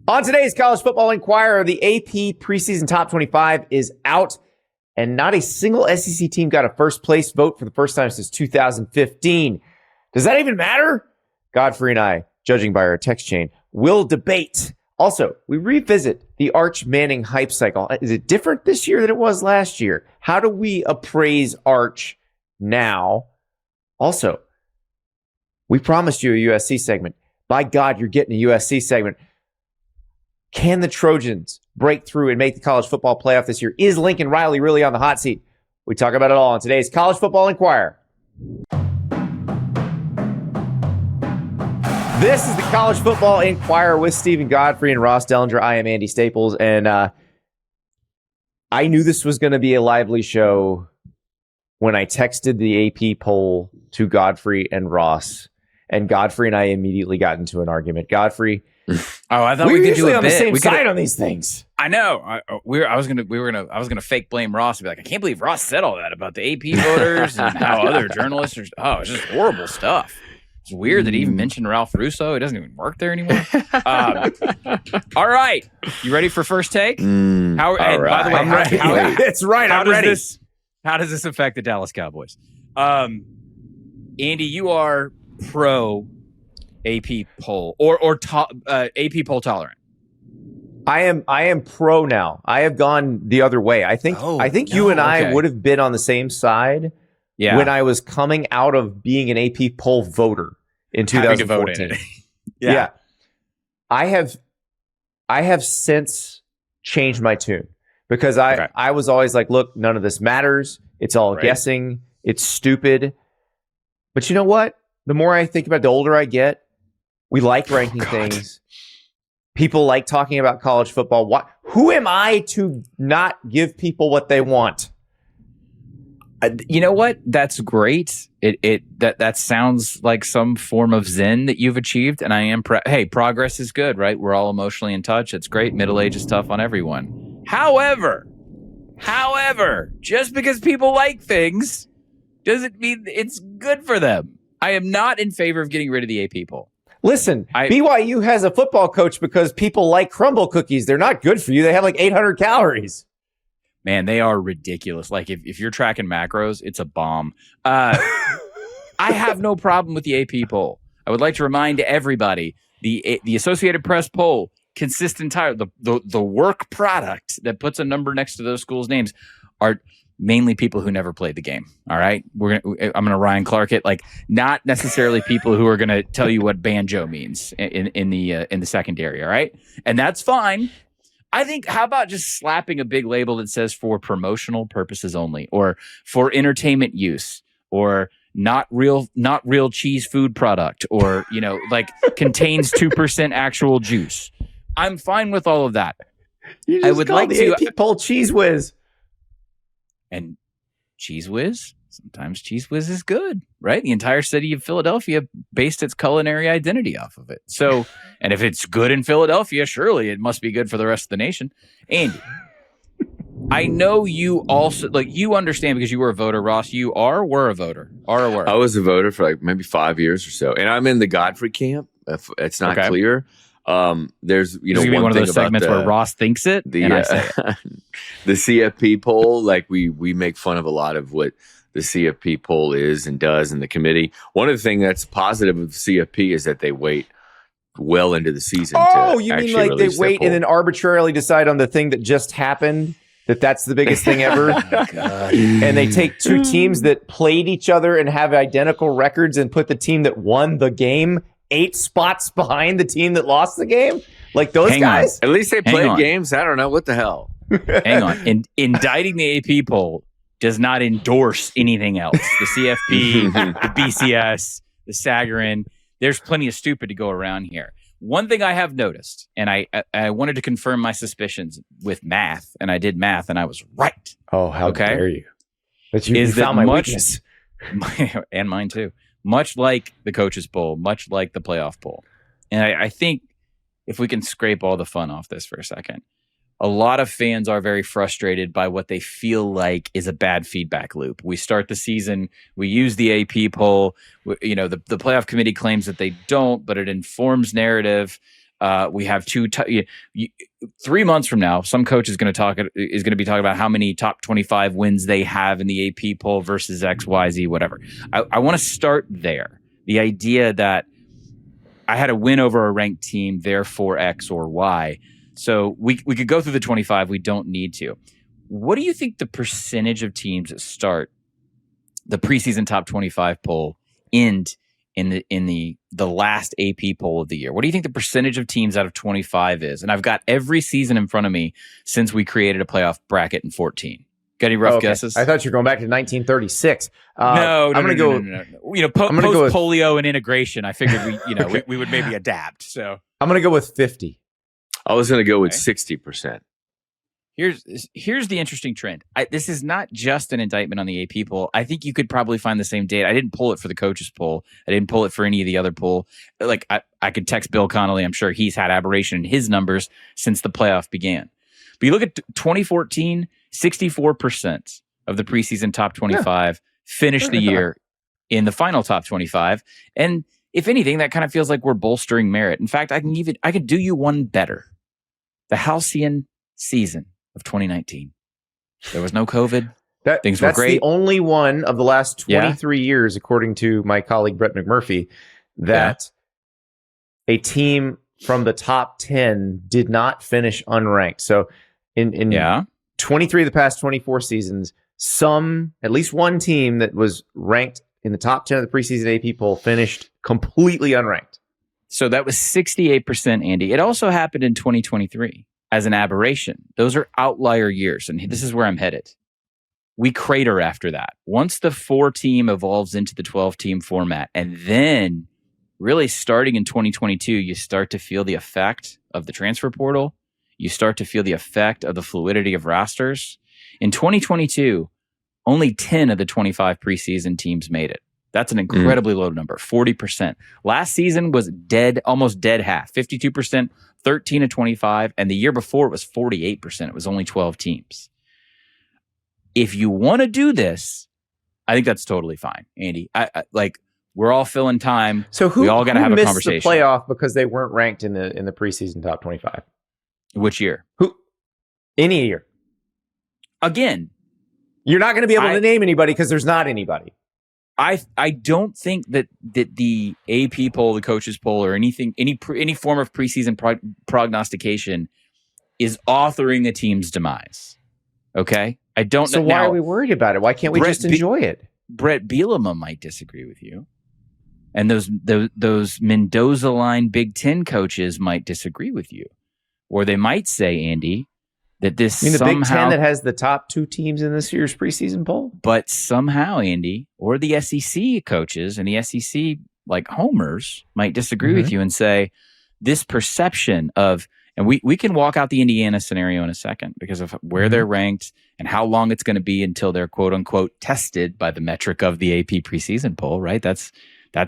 On today's College Football Enquirer, the AP Preseason Top 25 is out, and not a single SEC team got a first-place vote for the first time since 2015. Does that even matter? Godfrey and I, judging by our text chain, will debate. Also, we revisit the Arch Manning hype cycle. Is it different this year than it was last year? How do we appraise Arch now? Also, we promised you a USC segment. By God, you're getting a USC segment. Can the Trojans break through and make the college football playoff this year? Is Lincoln Riley really on the hot seat? We talk about it all on today's College Football Enquirer. This is the College Football Enquirer with Steven Godfrey and Ross Dellenger. I am Andy Staples, and I knew this was going to be a lively show when I texted the AP poll to Godfrey and Ross, and Godfrey and I immediately got into an argument. Godfrey, I thought we could do a on bit. the same side on these things. I know. I was gonna fake blame Ross and be like, I can't believe Ross said all that about the AP voters and how other journalists are. Oh, it's just horrible stuff. It's weird that he even mentioned Ralph Russo. He doesn't even work there anymore. All right, you ready for first take? By the way, it's right. I'm ready. How does this affect the Dallas Cowboys? Andy, you are pro AP poll or AP poll tolerant. I am pro now. I have gone the other way. I think you and I would have been on the same side when I was coming out of being an AP poll voter in 2014. Yeah. I have since changed my tune because I was always like, look, none of this matters. It's all guessing. It's stupid. But you know what? The more I think about it, the older I get, we like ranking things. People like talking about college football. Who am I to not give people what they want? You know what? That's great. That sounds like some form of zen that you've achieved, and I am. Hey, progress is good, right? We're all emotionally in touch. It's great. Middle age is tough on everyone. However, just because people like things doesn't mean it's good for them. I am not in favor of getting rid of the AP poll. Listen, BYU has a football coach because people like crumble cookies. They're not good for you. They have like 800 calories. Man, they are ridiculous. Like if you're tracking macros, it's a bomb. I have no problem with the AP poll. I would like to remind everybody the Associated Press poll consists entirely the work product that puts a number next to those schools' names are mainly people who never played the game. All right, I'm gonna Ryan Clark it, like not necessarily people who are gonna tell you what banjo means in the secondary. All right, and that's fine. I think, how about just slapping a big label that says for promotional purposes only, or for entertainment use, or not real cheese food product, or like contains 2% actual juice. I'm fine with all of that. You just I would like the AP poll Cheese Whiz. And Cheese Whiz, sometimes Cheese Whiz is good, right? The entire city of Philadelphia based its culinary identity off of it. So, and if it's good in Philadelphia, surely it must be good for the rest of the nation. Andy, I know you also, you understand because you were a voter, Ross. Were a voter. I was a voter for like maybe 5 years or so. And I'm in the Godfrey camp. If it's not clear. There's one of those segments where Ross thinks it and I say it. The CFP poll, like we make fun of a lot of what the CFP poll is and does in the committee. One of the things that's positive of the CFP is that they wait well into the season. Oh, you mean like they wait and then arbitrarily decide on the thing that just happened? That's the biggest thing ever. God. And they take two teams that played each other and have identical records and put the team that won the game 8 spots behind the team that lost the game? Like those guys? At least they played games. I don't know. What the hell? Hang on. Indicting the AP poll does not endorse anything else. The CFP, the BCS, the Sagarin. There's plenty of stupid to go around here. One thing I have noticed, and I wanted to confirm my suspicions with math, and I did math, and I was right. Oh, how dare you? But you found my weakness. And mine too. Much like the coaches poll, much like the playoff poll. And I think if we can scrape all the fun off this for a second, a lot of fans are very frustrated by what they feel like is a bad feedback loop. We start the season, we use the AP poll, the playoff committee claims that they don't, but it informs narrative. We have 3 months from now, some coach is going to be talking about how many top 25 wins they have in the AP poll versus X, Y, Z, whatever. I want to start there. The idea that I had a win over a ranked team, therefore X or Y. So we could go through the 25. We don't need to. What do you think the percentage of teams that start the preseason top 25 poll end in the last AP poll of the year? What do you think the percentage of teams out of 25 is? And I've got every season in front of me since we created a playoff bracket in 14. Got any rough guesses? I thought you were going back to 1936. No. I'm going to go. You know, post polio and integration, I figured we would maybe adapt. So I'm going to go with 50. I was going to go with 60%. Here's the interesting trend. This is not just an indictment on the AP poll. I think you could probably find the same data. I didn't pull it for the coaches poll. I didn't pull it for any of the other poll. Like I could text Bill Connolly. I'm sure he's had aberration in his numbers since the playoff began. But you look at 2014, 64% of the preseason top 25 finished the year in the final top 25. And if anything, that kind of feels like we're bolstering merit. In fact, I could do you one better. The halcyon season of 2019. There was no COVID. Things were great. That's the only one of the last 23 years, according to my colleague Brett McMurphy, that a team from the top 10 did not finish unranked. So in 23 of the past 24 seasons, at least one team that was ranked in the top 10 of the preseason AP poll finished completely unranked. So that was 68%, Andy. It also happened in 2023 as an aberration. Those are outlier years, and this is where I'm headed. We crater after that. Once the 4-team evolves into the 12-team format, and then really starting in 2022, you start to feel the effect of the transfer portal. You start to feel the effect of the fluidity of rosters. In 2022, only 10 of the 25 preseason teams made it. That's an incredibly low number, 40%. Last season was almost dead half, 52%, 13 to 25. And the year before it was 48%. It was only 12 teams. If you want to do this, I think that's totally fine, Andy. We're all filling time. So we all got to have a conversation. Missed the playoff because they weren't ranked in the preseason top 25? Which year? Any year. Again, you're not going to be able to name anybody because there's not anybody. I don't think that the AP poll, the coaches poll, or any form of preseason prognostication is authoring a team's demise. Okay, I don't. So why are we worried about it? Why can't we just enjoy it? Brett Bielema might disagree with you, and those Mendoza line Big Ten coaches might disagree with you, or they might say, Andy, that this the Big Ten that has the top 2 teams in this year's preseason poll? But somehow, Andy, or the SEC coaches and the SEC homers might disagree with you and say this perception of, and we can walk out the Indiana scenario in a second because of where they're ranked and how long it's going to be until they're quote unquote tested by the metric of the AP preseason poll, right? That's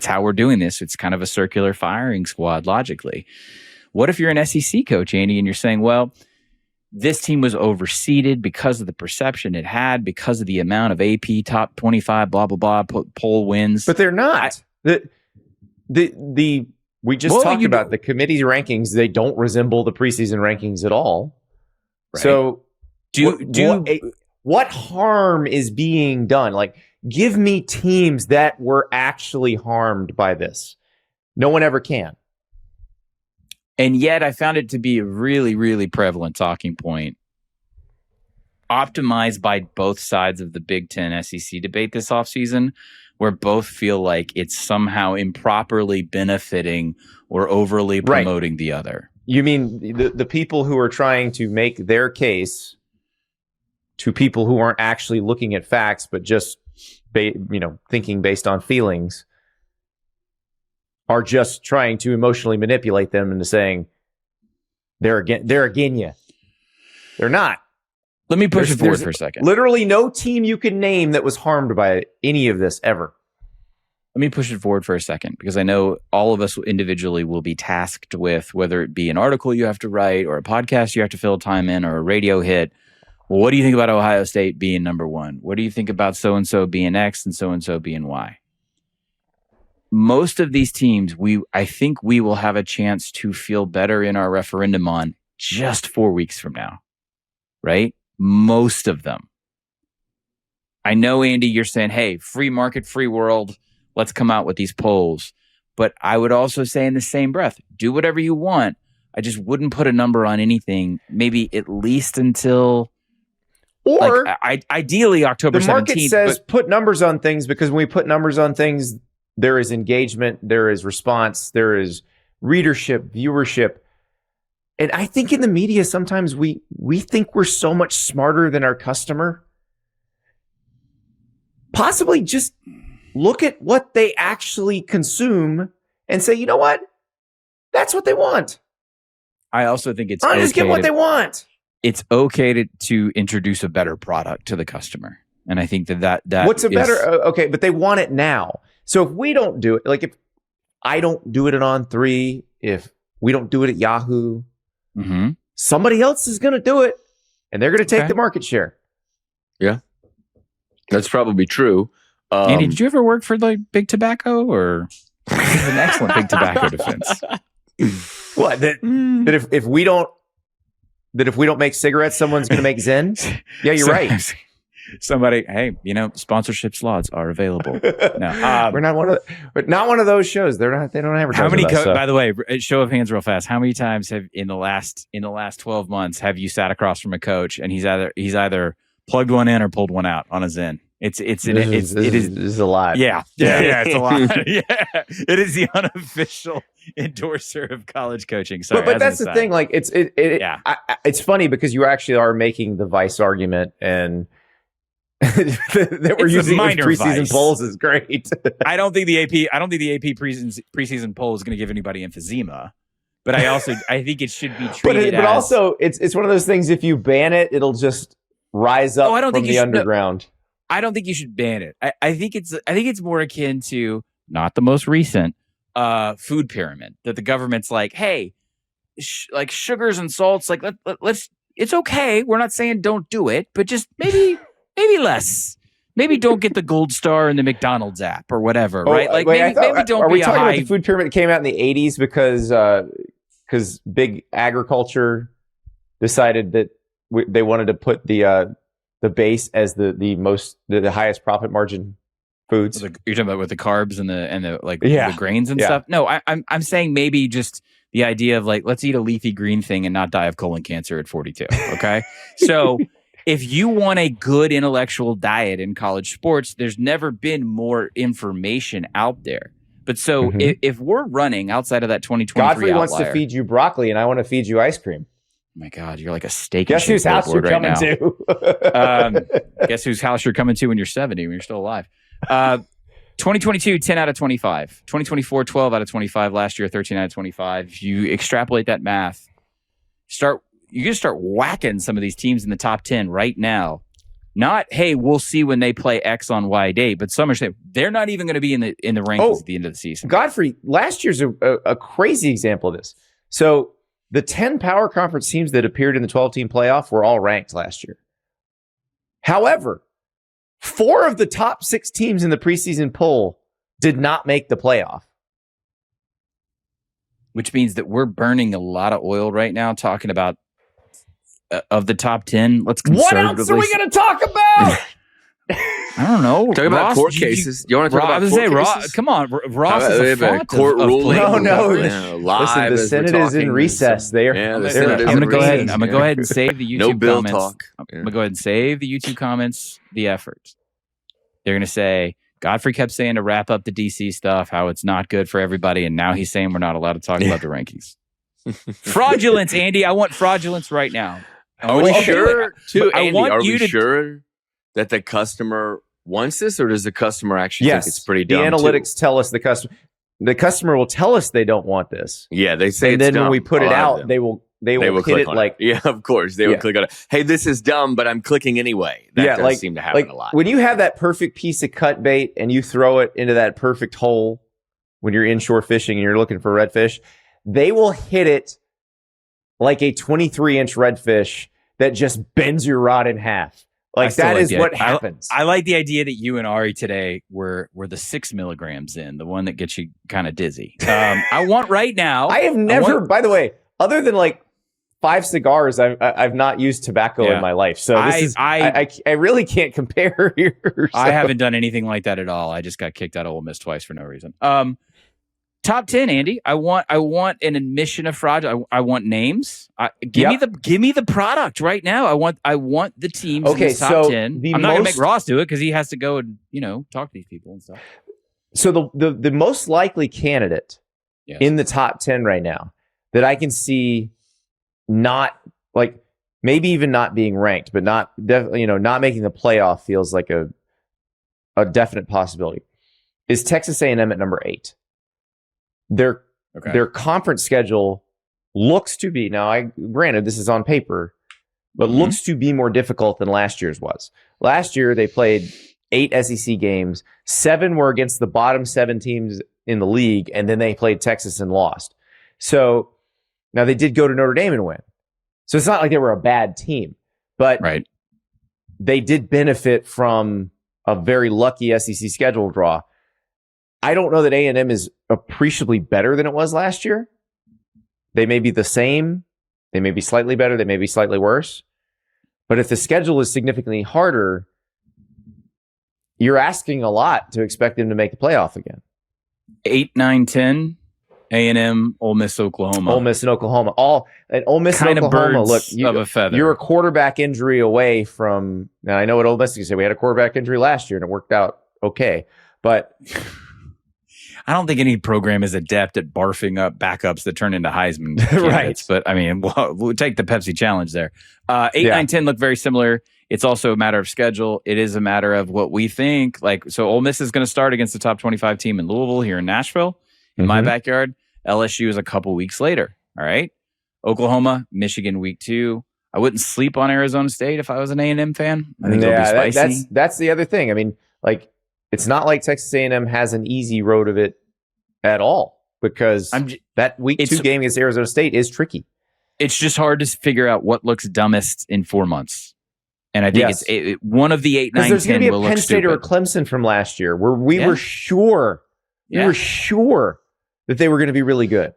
how we're doing this. It's kind of a circular firing squad logically. What if you're an SEC coach, Andy, and you're saying, well, this team was overseeded because of the perception it had, because of the amount of AP top 25, blah, blah, blah, poll wins. But they're not. We just talked about the committee's rankings. They don't resemble the preseason rankings at all. Right. So what harm is being done? Give me teams that were actually harmed by this. No one ever can. And yet I found it to be a really, really prevalent talking point, optimized by both sides of the Big Ten SEC debate this offseason, where both feel like it's somehow improperly benefiting or overly promoting the other. You mean the people who are trying to make their case to people who aren't actually looking at facts, but just thinking based on feelings, are just trying to emotionally manipulate them into saying they're again you. They're not. Let me push it forward for a second. Literally no team you can name that was harmed by any of this ever. Let me push it forward for a second, because I know all of us individually will be tasked with, whether it be an article you have to write or a podcast you have to fill time in or a radio hit. Well, what do you think about Ohio State being number 1? What do you think about so-and-so being X and so-and-so being Y? most of these teams, I think we will have a chance to feel better in our referendum on just 4 weeks from now, right? Most of them. I know, Andy, you're saying, hey, free market, free world, let's come out with these polls. But I would also say in the same breath, do whatever you want. I just wouldn't put a number on anything, maybe at least until... Or ideally October 17th. The market says put numbers on things, because when we put numbers on things, there is engagement, there is response, there is readership, viewership. And I think in the media, sometimes we think we're so much smarter than our customer. Possibly just look at what they actually consume and say, you know what? That's what they want. I also think it's just give what they want. It's okay to introduce a better product to the customer. And I think that what's a better, okay, but they want it now. So if we don't do it, like if I don't do it at On3, if we don't do it at Yahoo, somebody else is going to do it, and they're going to take the market share. Yeah, that's probably true. Andy, did you ever work for like Big Tobacco, or this is an excellent Big Tobacco defense? What? That if we don't make cigarettes, someone's going to make Zen? Yeah, you're right. Somebody, hey, sponsorship slots are available. No, we're not one of those shows. They don't advertise. How many? By the way, show of hands, real fast. How many times have in the last 12 months have you sat across from a coach and he's either plugged one in or pulled one out on a Zen? It is a lot. Yeah, it's a lot. Yeah, it is the unofficial endorser of college coaching. Sorry, but that's the thing. Like it's funny because you actually are making the Vice argument, and that we're using preseason polls is great. I don't think the AP preseason poll is going to give anybody emphysema. But I think it should be treated but also it's one of those things. If you ban it, it'll just rise up from the underground. I don't think you should ban it. I think it's more akin to not the most recent food pyramid that the government's like, hey, like sugars and salts, like let's. It's okay. We're not saying don't do it, but just maybe less. Maybe don't get the gold star in the McDonald's app or whatever, right? Like maybe don't. Are we talking about the food pyramid that came out in the 80s because big agriculture decided that they wanted to put the base as the highest profit margin foods? You're talking about with the carbs and the grains and stuff? No, I'm saying maybe just the idea of like, let's eat a leafy green thing and not die of colon cancer at 42. Okay. So if you want a good intellectual diet in college sports, there's never been more information out there. But so if we're running outside of that 2023 Godfrey wants to feed you broccoli and I want to feed you ice cream. Oh my God, you're like a steak. Guess whose house you're coming to? Guess whose house you're coming to when you're 70, when you're still alive. 2022, 10 out of 25. 2024, 12 out of 25. Last year, 13 out of 25. If you extrapolate that math, you can start whacking some of these teams in the top 10 right now. Not, hey, we'll see when they play X on Y date, but some are saying they're not even going to be in the rankings at the end of the season. Godfrey, last year's a crazy example of this. So the 10 power conference teams that appeared in the 12-team playoff were all ranked last year. However, 4 of the top 6 teams in the preseason poll did not make the playoff. Which means that we're burning a lot of oil right now talking about of the top 10. Let's conservatively... What else are we going to talk about? I don't know. Talk about court cases. You want to talk about court cases? Come on. Ross is a court ruling. No. Listen, the Senate is in recess. I'm going to go ahead and save the YouTube no bill comments. Talk. I'm going to go ahead and save the YouTube comments, the effort. They're going to say, Godfrey kept saying to wrap up the DC stuff, how it's not good for everybody, and now he's saying we're not allowed to talk about the rankings. Fraudulence, Andy. I want fraudulence right now. Are we sure, too, Andy? Are we sure that the customer wants this, or does the customer actually think it's pretty dumb? The analytics tell us the customer will tell us they don't want this. Yeah, they say and it's then dumb. when we put it out, they will hit it like it. Yeah, of course they will click on it. Hey, this is dumb, but I'm clicking anyway. That does seem to happen a lot. When you have that perfect piece of cut bait and you throw it into that perfect hole when you're inshore fishing and you're looking for redfish, they will hit it like a 23-inch redfish that just bends your rod in half. Like that is what happens. I like the idea that you and Ari today were the 6 milligrams in, the one that gets you kind of dizzy. I want right now. I have never, by the way, other than like 5 cigars, I've not used tobacco in my life. So I really can't compare here. So. I haven't done anything like that at all. I just got kicked out of Ole Miss twice for no reason. Top 10, Andy. I want an admission of fraud. I want names. Give me the product right now. I want the teams in the top 10. I'm not gonna make Ross do it because he has to go and talk to these people and stuff. So the most likely candidate in the top 10 right now that I can see not like maybe even not being ranked, but not not making the playoff feels like a definite possibility is Texas A&M at number 8. Their conference schedule looks to be, granted this is on paper, but looks to be more difficult than last year's was. Last year they played 8 SEC games, 7 were against the bottom 7 teams in the league, and then they played Texas and lost. So now they did go to Notre Dame and win. So it's not like they were a bad team, but they did benefit from a very lucky SEC schedule draw. I don't know that A&M is appreciably better than it was last year. They may be the same. They may be slightly better. They may be slightly worse. But if the schedule is significantly harder, you're asking a lot to expect them to make the playoff again. 8, 9, 10, A&M, Ole Miss, Oklahoma. Ole Miss and Oklahoma. Ole Miss kind and Oklahoma. Of birds of a feather. You're a quarterback injury away from... Now, I know what Ole Miss is going to say. We had a quarterback injury last year, and it worked out okay. But... I don't think any program is adept at barfing up backups that turn into Heisman candidates. But I mean, we'll take the Pepsi challenge there. 8, 9, 10 look very similar. It's also a matter of schedule. It is a matter of what we think. So Ole Miss is going to start against the top 25 team in Louisville here in Nashville, in my backyard. LSU is a couple weeks later. All right. Oklahoma, Michigan week 2. I wouldn't sleep on Arizona State if I was an A&M fan. I think it'll be spicy. That's the other thing. I mean, it's not like Texas A&M has an easy road of it at all because that week 2 game against Arizona State is tricky. It's just hard to figure out what looks dumbest in 4 months. And I think it's one of the 8, 9, 10 will look stupid. There's going to be a Penn State or a Clemson from last year where we were sure that they were going to be really good.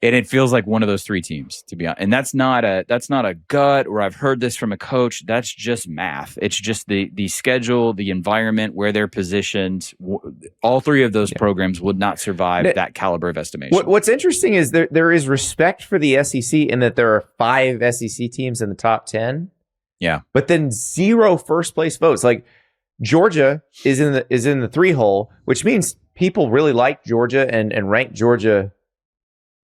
And it feels like one of those 3 teams, to be honest. And that's not a gut, or I've heard this from a coach. That's just math. It's just the schedule, the environment, where they're positioned. All 3 of those programs would not survive that caliber of estimation. What's interesting is there is respect for the SEC in that there are 5 SEC teams in the top 10. Yeah, but then 0 first place votes. Like Georgia is in the 3 hole, which means people really like Georgia and rank Georgia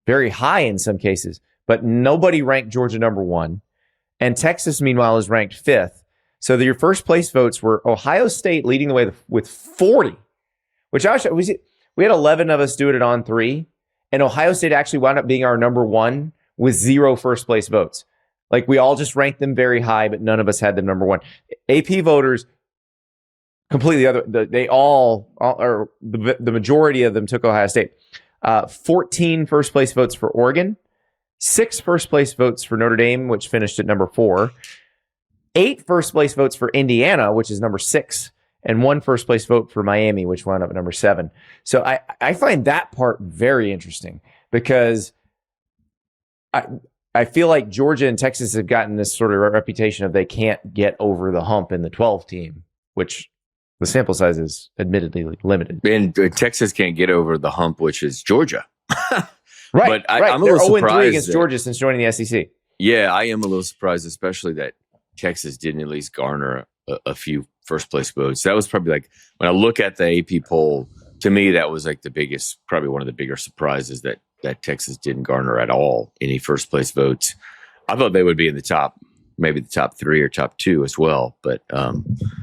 very high in some cases, but nobody ranked Georgia number 1. And Texas, meanwhile, is ranked 5th. So your first place votes were Ohio State leading the way with 40, which we had 11 of us do it on 3. And Ohio State actually wound up being our number 1 with 0 first place votes. Like we all just ranked them very high, but none of us had them number 1. AP voters completely other. They all or the majority of them took Ohio State. 14 first place votes for Oregon, 6 first place votes for Notre Dame, which finished at number 4, 8 first place votes for Indiana, which is number 6, and 1 first place vote for Miami, which wound up at number 7. So I find that part very interesting because I feel like Georgia and Texas have gotten this sort of reputation of they can't get over the hump in the 12 team, which the sample size is admittedly limited. And Texas can't get over the hump, which is Georgia. Right. But I'm a They're little 0-3 against Georgia since joining the SEC. Yeah, I am a little surprised, especially that Texas didn't at least garner a few first place votes. That was probably like, when I look at the AP poll, to me, that was like probably one of the bigger surprises that Texas didn't garner at all any first place votes. I thought they would be in the top, maybe the top 3 or top 2 as well. But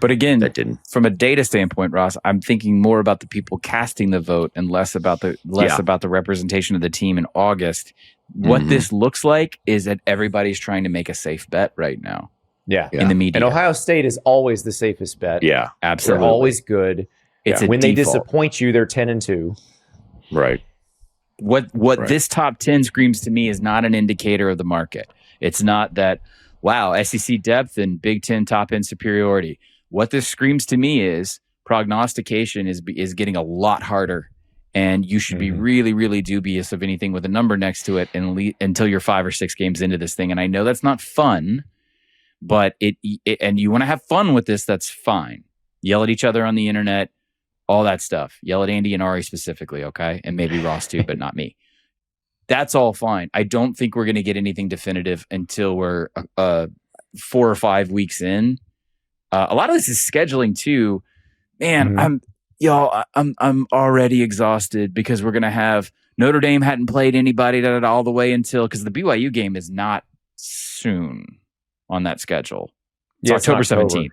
again, that didn't. From a data standpoint, Ross, I'm thinking more about the people casting the vote and less about the representation of the team in August. What this looks like is that everybody's trying to make a safe bet right now. Yeah. In the media. And Ohio State is always the safest bet. Yeah, absolutely. They're always good. It's when default. they disappoint you, they're 10-2. Right. What this top 10 screams to me is not an indicator of the market. It's not that, wow, SEC depth and Big Ten top end superiority. What this screams to me is prognostication is getting a lot harder, and you should be really, really dubious of anything with a number next to it until you're 5 or 6 games into this thing. And I know that's not fun, but and you want to have fun with this, that's fine. Yell at each other on the internet, all that stuff. Yell at Andy and Ari specifically, okay? And maybe Ross too, but not me. That's all fine. I don't think we're going to get anything definitive until we're 4 or 5 weeks in. A lot of this is scheduling too. Man, I'm already exhausted because we're going to have Notre Dame hadn't played anybody all the way until, because the BYU game is not soon on that schedule. It's October 17th.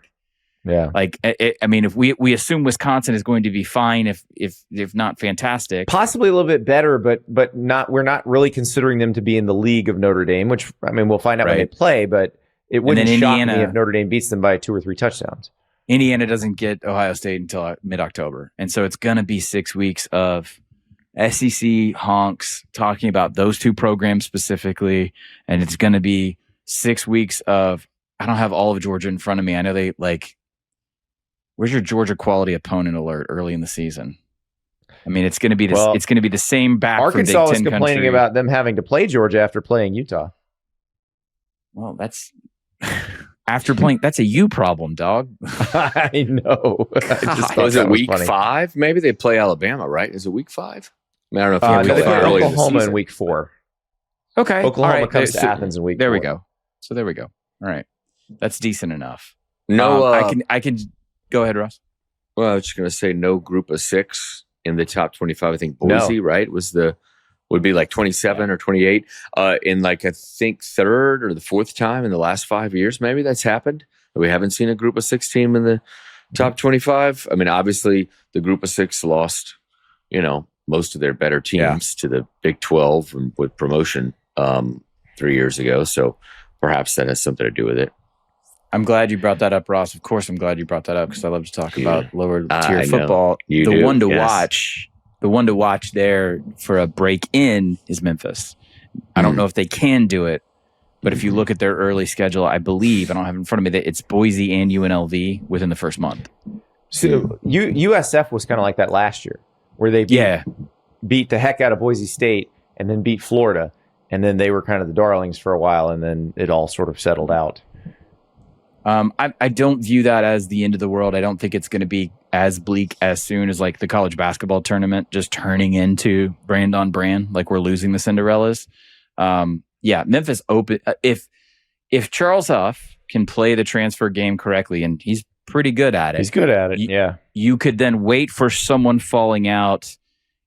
Yeah. Like, I mean, if we assume Wisconsin is going to be fine, if not fantastic, possibly a little bit better, but not. We're not really considering them to be in the league of Notre Dame, which, I mean, we'll find out when they play. But it wouldn't shock me if Notre Dame beats them by 2 or 3 touchdowns. Indiana doesn't get Ohio State until mid-October, and so it's going to be 6 weeks of SEC honks talking about those 2 programs specifically, and it's going to be 6 weeks of. I don't have all of Georgia in front of me. I know they like. Where's your Georgia quality opponent alert early in the season? I mean, it's going to be this. It's going to be the same back. Arkansas from Big Ten was complaining country. about them having to play Georgia after playing Utah. Well, that's after playing. That's a you problem, dog. I know. Was it week 5? Maybe they play Alabama, right? Is it week 5? I mean, I don't know if they play early Oklahoma in week 4. Okay, Oklahoma comes to Athens in week 4. There we go. So there we go. All right, that's decent enough. No, I can. Go ahead, Ross. Well, I was just going to say no group of 6 in the top 25. I think Boise, right, would be like 27 or 28 in like, I think 3rd or the 4th time in the last 5 years. Maybe that's happened. We haven't seen a group of 6 team in the top 25. I mean, obviously the group of 6 lost, most of their better teams to the Big 12 and with promotion 3 years ago. So perhaps that has something to do with it. I'm glad you brought that up, Ross. Of course, I'm glad you brought that up because I love to talk about lower tier football. The one to watch there for a break in is Memphis. I don't know if they can do it, but if you look at their early schedule, I believe, I don't have it in front of me, that it's Boise and UNLV within the first month. So USF was kind of like that last year, where they beat the heck out of Boise State and then beat Florida, and then they were kind of the darlings for a while, and then it all sort of settled out. I don't view that as the end of the world. I don't think it's going to be as bleak as soon as like the college basketball tournament just turning into brand on brand, like we're losing the Cinderellas. Memphis open. If Charles Huff can play the transfer game correctly, and he's pretty good at it. He's good at it. You could then wait for someone falling out,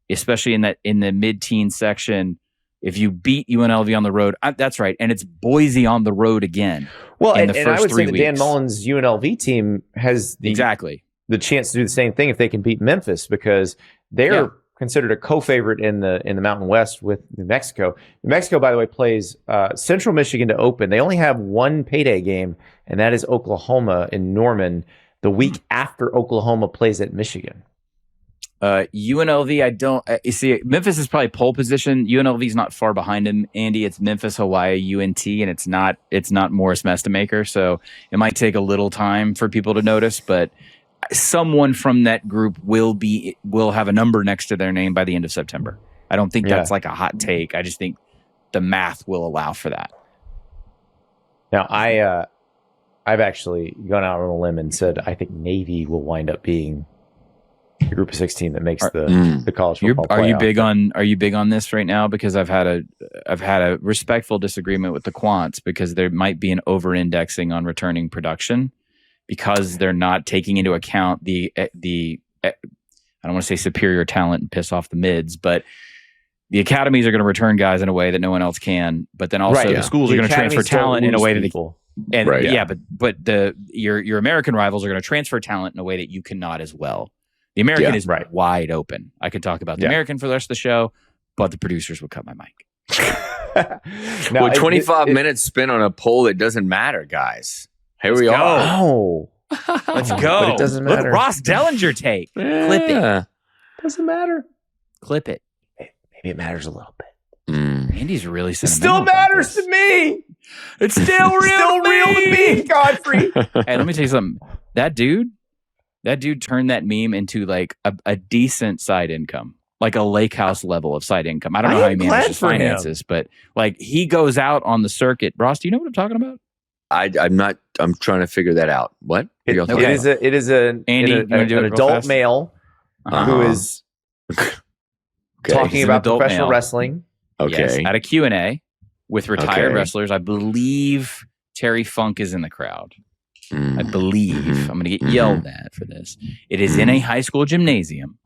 especially in the mid-teen section. If you beat UNLV on the road, that's right, and it's Boise on the road again. Well, and I would say the Dan Mullen's UNLV team has the chance to do the same thing if they can beat Memphis, because they're considered a co-favorite in the Mountain West with New Mexico. New Mexico, by the way, plays Central Michigan to open. They only have one payday game, and that is Oklahoma in Norman the week after Oklahoma plays at Michigan. UNLV, I don't you see. Memphis is probably pole position. UNLV is not far behind him, Andy. It's Memphis, Hawaii, UNT, and it's not Morris Mestamaker. So it might take a little time for people to notice, but someone from that group will have a number next to their name by the end of September. I don't think that's like a hot take. I just think the math will allow for that. Now, I've actually gone out on a limb and said I think Navy will wind up being the group of 16 that makes the college football playoff. Are you big on this right now? Because I've had a respectful disagreement with the quants because there might be an over-indexing on returning production because they're not taking into account the I don't want to say superior talent and piss off the mids, but the academies are going to return guys in a way that no one else can. But then also the schools are going to transfer talent in a way that your American rivals are going to transfer talent in a way that you cannot as well. The American is wide open. I could talk about the American for the rest of the show, but the producers would cut my mic. 25 minutes spent on a poll that doesn't matter, guys. Here we are. Oh, let's go. But it doesn't matter. Look, Ross Dellenger take. Clip it. Doesn't matter. Clip it. Maybe it matters a little bit. Andy's really It sentimental. still matters to me. It's still real to me, Godfrey. Hey, let me tell you something. That dude turned that meme into like a decent side income, like a lake house level of side income. I don't know how he manages finances, but like he goes out on the circuit. Ross, do you know what I'm talking about? I'm not. I'm trying to figure that out. What? It is an adult male who is talking about professional wrestling. Okay. Yes, at a Q&A with retired wrestlers. I believe Terry Funk is in the crowd. I believe. I'm going to get yelled at for this. It is in a high school gymnasium.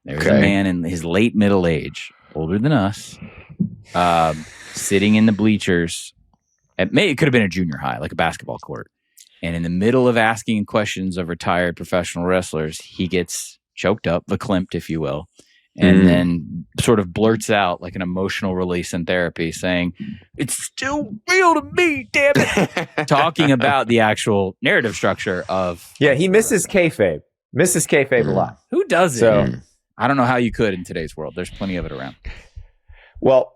There's a man in his late middle age, older than us, sitting in the bleachers. It could have been a junior high, like a basketball court. And in the middle of asking questions of retired professional wrestlers, he gets choked up, verklempt, if you will, and then sort of blurts out like an emotional release in therapy saying, "It's still real to me, damn it." Talking about the actual narrative structure of... Yeah, he misses kayfabe. A lot. Who does it? So, I don't know how you could in today's world. There's plenty of it around. Well,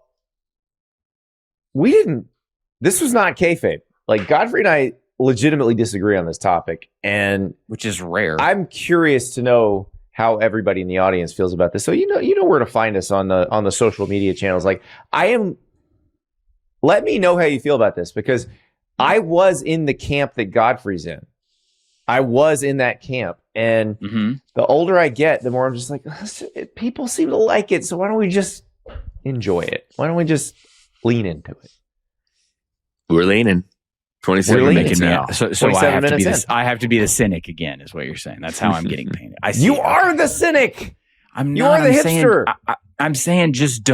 this was not kayfabe. Like, Godfrey and I legitimately disagree on this topic, and which is rare. I'm curious to know how everybody in the audience feels about this. So you know where to find us on the social media channels. Like, let me know how you feel about this, because I was in the camp that Godfrey's in. I was in that camp, and the older I get, the more I'm just like, people seem to like it, so why don't we just enjoy it? Why don't we just lean into it? We're leaning. 27 minutes now. So I have to be the cynic again, is what you're saying. That's how I'm getting painted. You are the cynic. You are the hipster. I'm saying just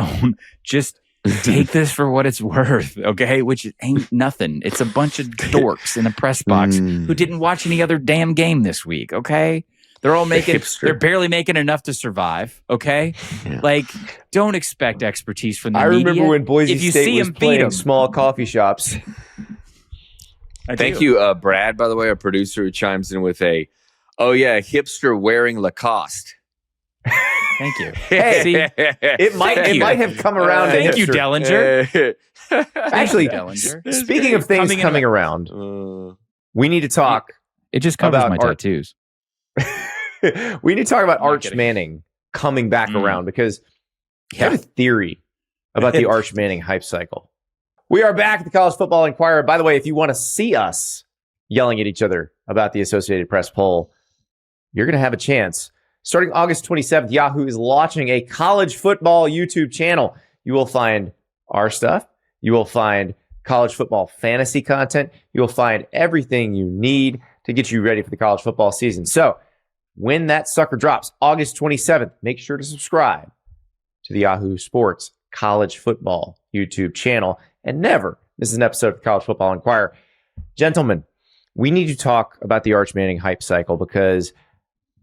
take this for what it's worth, okay? Which ain't nothing. It's a bunch of dorks in a press box who didn't watch any other damn game this week, okay? They're barely making enough to survive, okay? Yeah. Like, don't expect expertise from the media. I remember when Boise State was playing small coffee shops. Thank you, Brad, by the way, our producer, who chimes in with hipster wearing Lacoste. Thank you. Hey, it might have come around. Thank you, Dellenger. Actually, Dellenger. Speaking of things coming around, we need to talk. It just covers my tattoos. We need to talk about Arch Manning coming back around, because I have a theory about the Arch Manning hype cycle. We are back at the College Football Enquirer. By the way, if you want to see us yelling at each other about the Associated Press poll, you're going to have a chance. Starting August 27th, Yahoo is launching a college football YouTube channel. You will find our stuff. You will find college football fantasy content. You will find everything you need to get you ready for the college football season. So when that sucker drops, August 27th, make sure to subscribe to the Yahoo Sports College Football YouTube channel and never miss an episode of the College Football Enquirer. Gentlemen, we need to talk about the Arch Manning hype cycle, because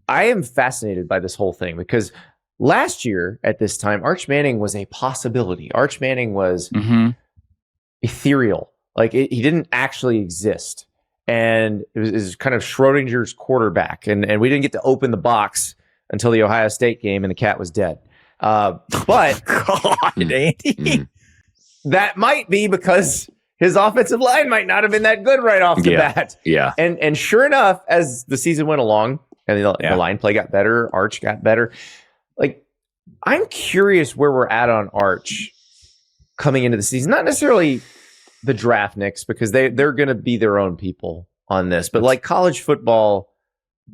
I am fascinated by this whole thing, because last year at this time, Arch Manning was a possibility. Arch Manning was ethereal. Like, he didn't actually exist. And it was kind of Schrodinger's quarterback. And we didn't get to open the box until the Ohio State game, and the cat was dead. But God, Andy. That might be because his offensive line might not have been that good right off the bat. Yeah. And sure enough, as the season went along and the line play got better, Arch got better. Like, I'm curious where we're at on Arch coming into the season. Not necessarily the draft Knicks, because they're going to be their own people on this, but like college football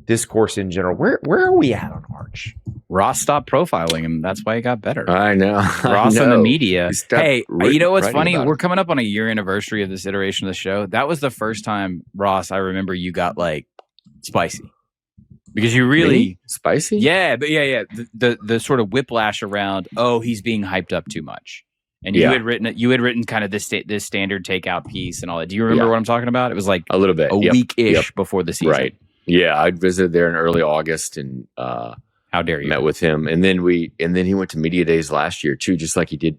discourse in general, where are we at on Arch? Ross stopped profiling him. That's why he got better. I know. Ross and the media. Hey, you know what's funny? We're coming up on a year anniversary of this iteration of the show. That was the first time, Ross, I remember you got like spicy. Because you really spicy? Yeah, but the sort of whiplash around, he's being hyped up too much. And you had written kind of this standard takeout piece and all that. Do you remember what I'm talking about? It was like a little bit, a week-ish before the season. Right. Yeah, I'd visited there in early August, and how dare you? Met with him, and then he went to media days last year too, just like he did,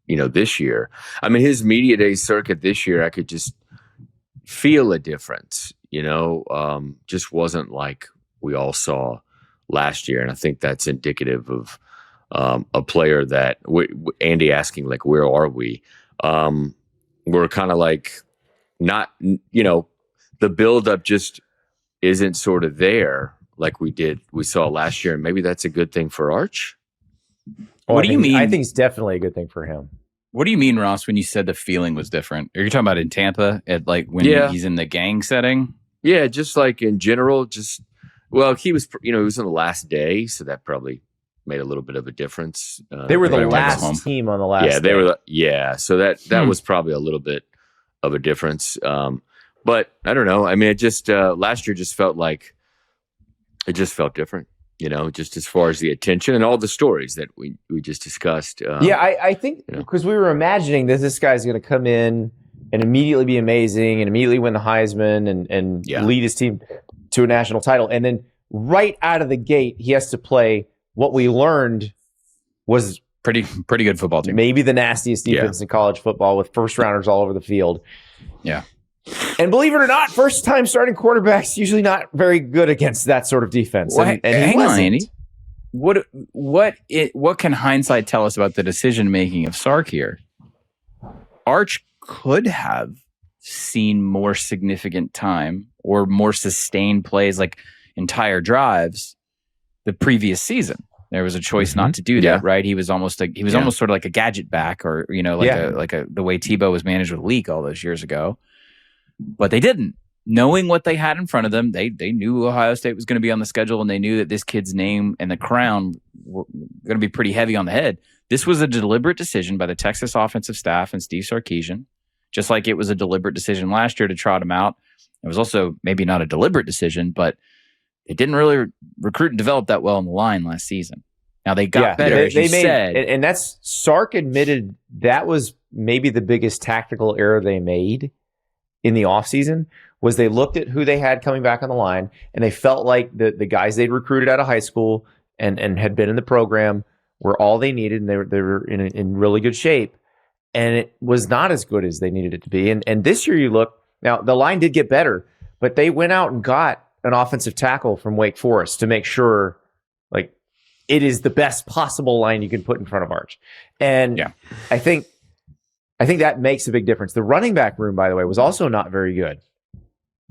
this year. I mean, his media day circuit this year, I could just feel a difference. Just wasn't like we all saw last year, and I think that's indicative of a player that Andy asking, like, where are we? We're kind of like not, the buildup just isn't sort of there like we saw last year. And maybe that's a good thing for Arch. What do you mean? I think it's definitely a good thing for him. What do you mean, Ross, when you said the feeling was different? Are you talking about in Tampa at like when he's in the gang setting? Yeah, just like in general, he was, he was on the last day, so that probably made a little bit of a difference. They were the last team on the last day. They were. So that was probably a little bit of a difference. But I don't know. I mean, it just last year just felt different. Just as far as the attention and all the stories that we just discussed. I think because we were imagining that this guy's going to come in and immediately be amazing and immediately win the Heisman and lead his team to a national title. And then right out of the gate, he has to play what we learned was pretty good football team. Maybe the nastiest defense in college football with first rounders all over the field. Yeah. And believe it or not, first time starting quarterbacks usually not very good against that sort of defense. Well, hang on, Andy. What can hindsight tell us about the decision making of Sark here? Arch could have seen more significant time or more sustained plays, like entire drives, the previous season. There was a choice not to do that, right? He was almost almost sort of like a gadget back, or the way Tebow was managed with Leak all those years ago. But they didn't. Knowing what they had in front of them, they knew Ohio State was going to be on the schedule, and they knew that this kid's name and the crown were going to be pretty heavy on the head. This was a deliberate decision by the Texas offensive staff and Steve Sarkisian, just like it was a deliberate decision last year to trot him out. It was also maybe not a deliberate decision, but they didn't really recruit and develop that well on the line last season. Now they got better, as you said. And that's Sark admitted that was maybe the biggest tactical error they made in the offseason, was they looked at who they had coming back on the line, and they felt like the guys they'd recruited out of high school and had been in the program were all they needed, and they were in really good shape. And it was not as good as they needed it to be. And this year you look, now the line did get better, but they went out and got an offensive tackle from Wake Forest to make sure like it is the best possible line you can put in front of Arch. And I think that makes a big difference. The running back room, by the way, was also not very good.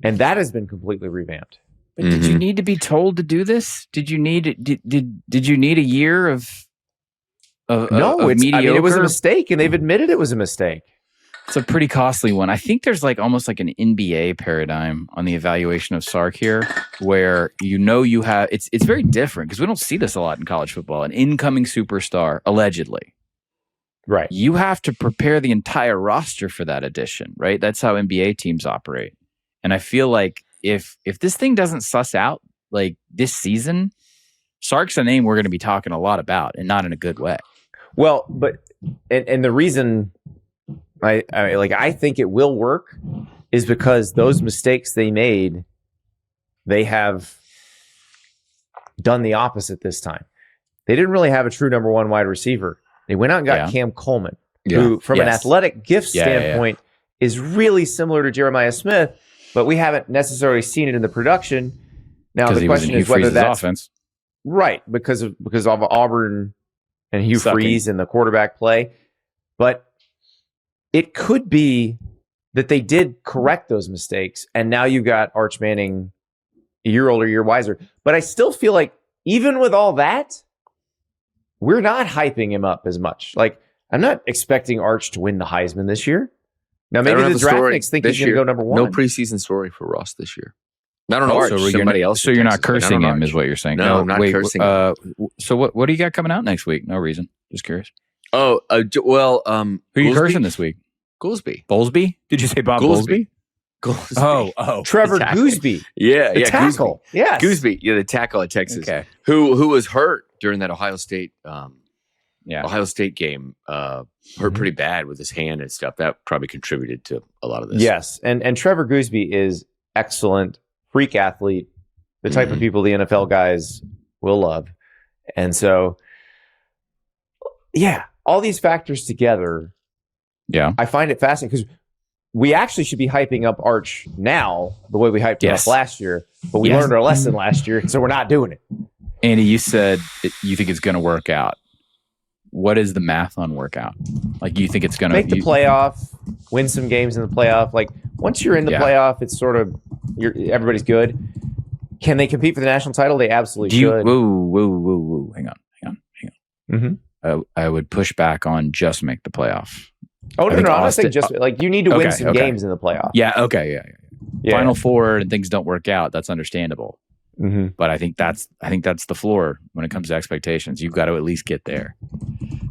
And that has been completely revamped. But did you need to be told to do this? Did you need did you need a year of mediocre? I mean, it was a mistake, and they've admitted it was a mistake. It's a pretty costly one. I think there's almost like an NBA paradigm on the evaluation of Sark here, where you have it's very different because we don't see this a lot in college football. An incoming superstar, allegedly. Right. You have to prepare the entire roster for that addition, right? That's how NBA teams operate. And I feel like if this thing doesn't suss out like this season, Sark's a name we're going to be talking a lot about, and not in a good way. Well, but and the reason I think it will work is because those mistakes they made, they have done the opposite this time. They didn't really have a true number one wide receiver. They went out and got Cam Coleman, who, from an athletic gift standpoint, is really similar to Jeremiah Smith, but we haven't necessarily seen it in the production. Now the question is whether that's offense. Right, because of Auburn and Hugh Freeze and the quarterback play. But it could be that they did correct those mistakes, and now you've got Arch Manning a year older, year wiser. But I still feel like even with all that, we're not hyping him up as much. Like, I'm not expecting Arch to win the Heisman this year. Now, maybe the draftniks think he's going to go number one. No preseason story for Ross this year. Not on Arch. So somebody else. So you're not cursing him, is what you're saying? No, I'm not cursing him. So what do you got coming out next week? No reason. Just curious. Oh, who are you cursing this week? Goolsby. Bowlesby? Did you say Bob Bowlesby? Oh. Trevor Gooseby. Yeah, the tackle. Gooseby. Yes. Gooseby, the tackle at Texas. Okay. Who was hurt during that Ohio State game. Hurt pretty bad with his hand and stuff. That probably contributed to a lot of this. Yes, and Trevor Gooseby is excellent, freak athlete, the type of people the NFL guys will love. And so, all these factors together, I find it fascinating because we actually should be hyping up Arch now the way we hyped him up last year, but we learned our lesson last year, so we're not doing it. Andy, you said you think it's going to work out. what is the math on workout? Like, you think it's going to make the playoff, win some games in the playoff? Like, once you're in the playoff, it's sort of everybody's good. Can they compete for the national title? They absolutely should. Whoa. Hang on. Mm-hmm. I would push back on just make the playoff. Oh, no, I'm not saying just like you need to win some games in the playoff. Yeah, okay, yeah. Final Four and things don't work out. That's understandable. Mm-hmm. But I think that's the floor when it comes to expectations. You've got to at least get there.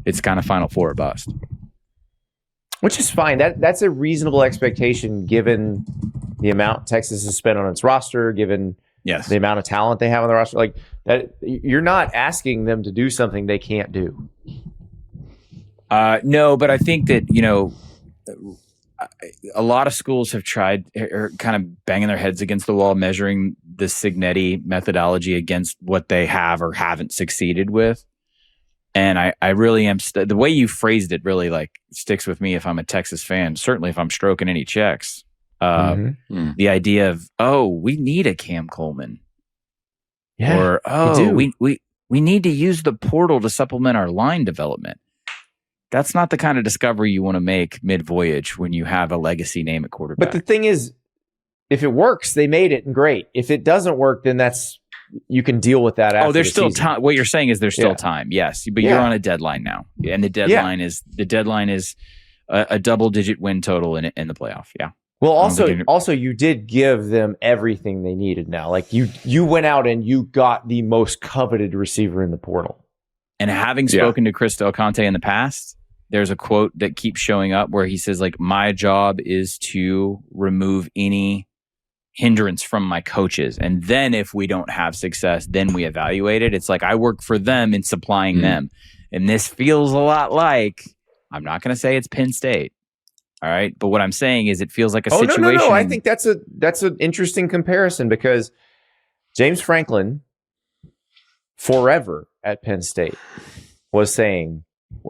It's kind of Final Four or bust. Which is fine. That's a reasonable expectation given the amount Texas has spent on its roster, given the amount of talent they have on the roster. Like that, you're not asking them to do something they can't do. No, but I think that, a lot of schools have tried or kind of banging their heads against the wall, measuring the Signetti methodology against what they have or haven't succeeded with. And I really am. The way you phrased it really like sticks with me if I'm a Texas fan, certainly if I'm stroking any checks. The idea of, we need a Cam Coleman. Yeah, or, we need to use the portal to supplement our line development. That's not the kind of discovery you want to make mid-voyage when you have a legacy name at quarterback. But the thing is, if it works, they made it, and great. If it doesn't work, then you can deal with that after there's still season. time. What you're saying is there's still time, yes. But you're on a deadline now. And the deadline is a double-digit win total in the playoff, yeah. Well, also, you did give them everything they needed now. Like, you went out and you got the most coveted receiver in the portal. And having spoken to Chris Del Conte in the past, there's a quote that keeps showing up where he says, like, my job is to remove any hindrance from my coaches. And then if we don't have success, then we evaluate it. It's like I work for them in supplying them. And this feels a lot like, I'm not going to say it's Penn State. All right. But what I'm saying is it feels like a situation. No. I think that's an interesting comparison because James Franklin forever at Penn State was saying,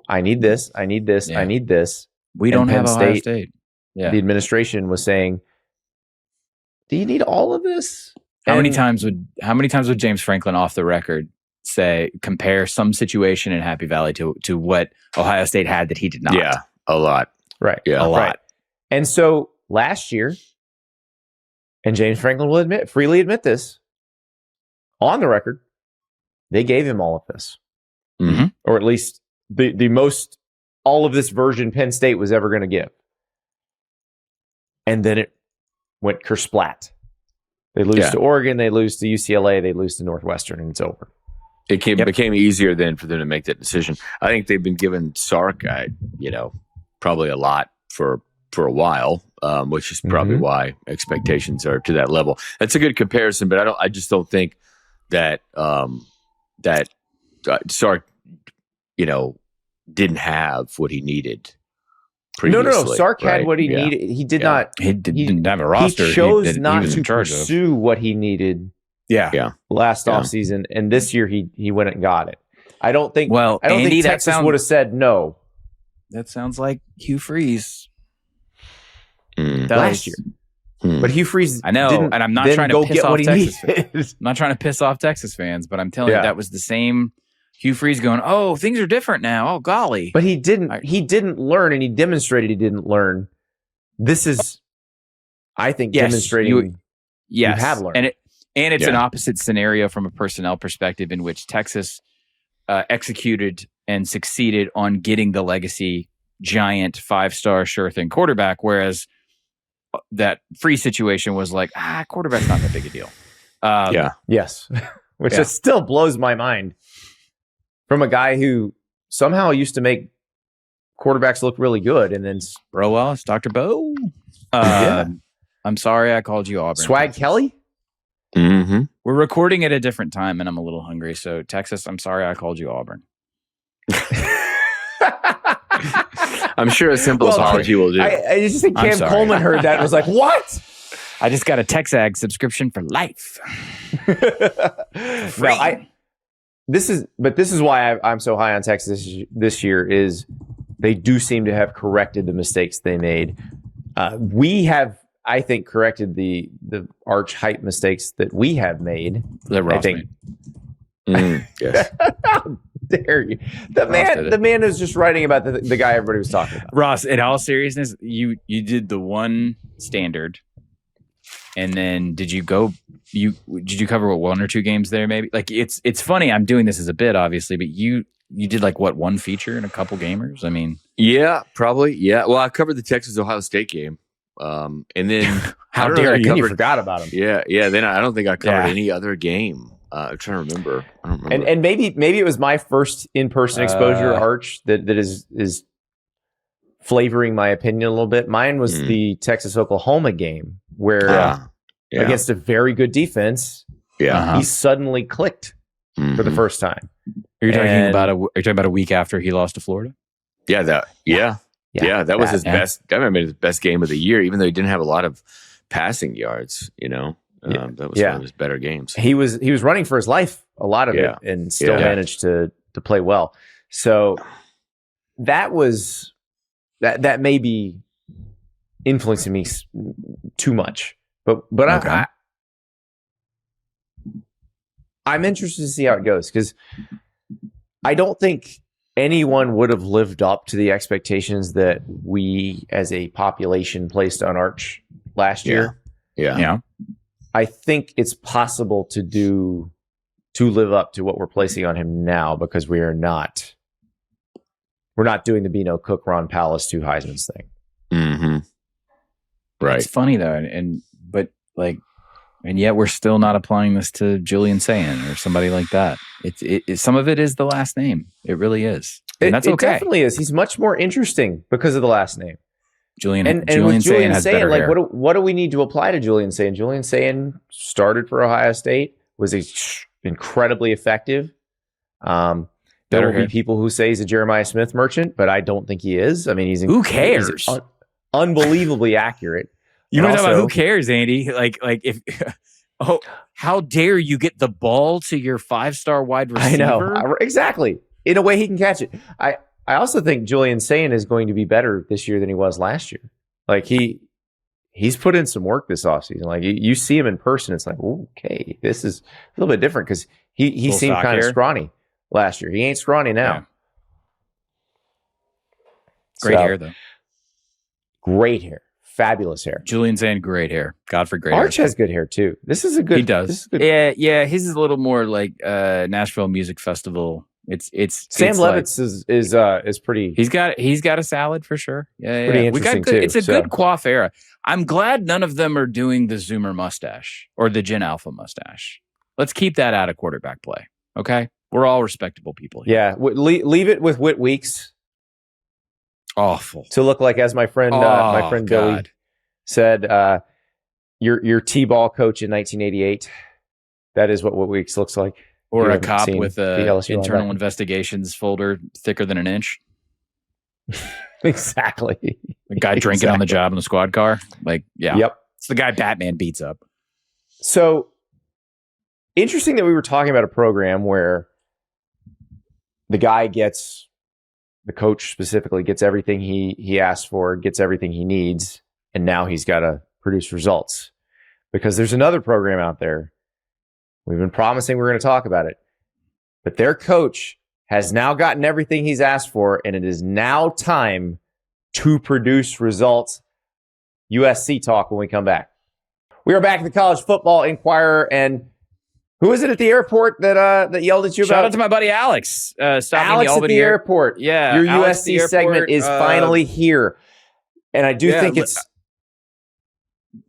I need this, I need this, I need this. We don't have Ohio State. Yeah. The administration was saying, do you need all of this? How many times would James Franklin off the record compare some situation in Happy Valley to what Ohio State had that he did not? Yeah, a lot. Right. Yeah. A lot. Right. And so last year, and James Franklin will freely admit this, on the record, they gave him all of this. Mm-hmm. Or at least the most all of this version Penn State was ever going to give. And then it went kersplat. They lose to Oregon, they lose to UCLA, they lose to Northwestern, and it's over. It became easier then for them to make that decision. I think they've been given Sark, probably a lot for a while, which is probably why expectations are to that level. That's a good comparison, but I just don't think that Sark, didn't have what he needed previously. No. Sark had what he needed. He did not. He didn't have a roster. He chose not to pursue what he needed. Last offseason, and this year he went and got it. I don't think. Well, I don't think Texas would have said no. That sounds like Hugh Freeze last year. But Hugh Freeze, I know, and I'm not trying to piss off Texas fans. I'm not trying to piss off Texas fans, but I'm telling you that was the same Hugh Freeze going, "Oh, things are different now. Oh, golly!" But he didn't. He didn't learn, and he demonstrated he didn't learn. This is, I think, demonstrating. You have learned, and it's an opposite scenario from a personnel perspective, in which Texas executed and succeeded on getting the legacy giant 5-star sure thing quarterback, whereas that free situation was like, quarterback's not that big a deal. Yes. Which just still blows my mind from a guy who somehow used to make quarterbacks look really good. And then Bro Wallace, Dr. Bo. I'm sorry I called you Auburn. Swag Texas. Kelly? Mm-hmm. We're recording at a different time and I'm a little hungry. So Texas, I'm sorry I called you Auburn. I'm sure a simple apology will do. I just think Cam Coleman heard that and was like, what? I just got a Texag subscription for life. This is why I'm so high on Texas this year is they do seem to have corrected the mistakes they made. We have, I think, corrected the arch hype mistakes that we have made. That Ross made. Yes. dare you? The man is just writing about the guy everybody was talking about. Ross, in all seriousness, you did the one standard, and then did you cover one or two games there? Maybe like it's funny. I'm doing this as a bit, obviously, but you did like what, one feature and a couple gamers? I mean, yeah, probably, yeah. Well, I covered the Texas-Ohio State game, and then how dare you? You forgot about him. Yeah. Then I don't think I covered any other game. I'm trying to remember. I don't remember. And maybe it was my first in-person exposure to Arch that is flavoring my opinion a little bit. Mine was the Texas-Oklahoma game where against a very good defense, he suddenly clicked for the first time. Are you talking about a week after he lost to Florida? Yeah, that was his best. I remember his best game of the year, even though he didn't have a lot of passing yards. That was one of his better games. He was running for his life a lot of it, and still managed to play well. So that may be influencing me too much, but okay. I'm interested to see how it goes, because I don't think anyone would have lived up to the expectations that we as a population placed on Arch last year. Yeah. I think it's possible to live up to what we're placing on him now, because we're not doing the Bino Cook, Ron Pallas, 2 Heisman's thing. Mm-hmm. Right. It's funny though, and yet we're still not applying this to Julian Sayin or somebody like that. Some of it is the last name. It really is. And that's okay. It definitely is. He's much more interesting because of the last name. Julian Sayin has better hair. What do we need to apply to Julian Sayin? Julian Sayin started for Ohio State, was incredibly effective. There will be people who say he's a Jeremiah Smith merchant, but I don't think he is. I mean, who cares? He's unbelievably accurate. You know about who cares, Andy? Like if how dare you get the ball to your 5-star wide receiver? I know, exactly. In a way, he can catch it. I also think Julian Sayin is going to be better this year than he was last year. Like he's put in some work this offseason. Like you see him in person, it's like, okay, this is a little bit different, because he seemed kind of scrawny last year. He ain't scrawny now. Yeah. Great hair though. Great hair. Fabulous hair. Julian Sayin, great hair. Godfrey, great Arch hair. has good hair too. This is a good. He does. Yeah. His is a little more like Nashville Music Festival. It's Sam Levitt's is pretty. He's got a salad for sure. Yeah, pretty interesting too. It's a good coif era. I'm glad none of them are doing the Zoomer mustache or the Gen Alpha mustache. Let's keep that out of quarterback play. Okay, we're all respectable people here. Yeah, leave it with Whit Weeks. Awful to look like, as my friend Billy said, your T-ball coach in 1988. That is what Whit Weeks looks like. Or a cop with a internal investigations folder thicker than an inch. Exactly. A guy drinking on the job in the squad car. Like, yeah. Yep. It's the guy Batman beats up. So interesting that we were talking about a program where the coach specifically gets everything he asked for, gets everything he needs, and now he's got to produce results. Because there's another program out there. We've been promising we're going to talk about it. But their coach has now gotten everything he's asked for, and it is now time to produce results. USC talk when we come back. We are back at the College Football Enquirer, and who is it at the airport that yelled at you about? Shout out to my buddy Alex. Alex at the airport. Yeah. Your USC segment is finally here. And I do think it's...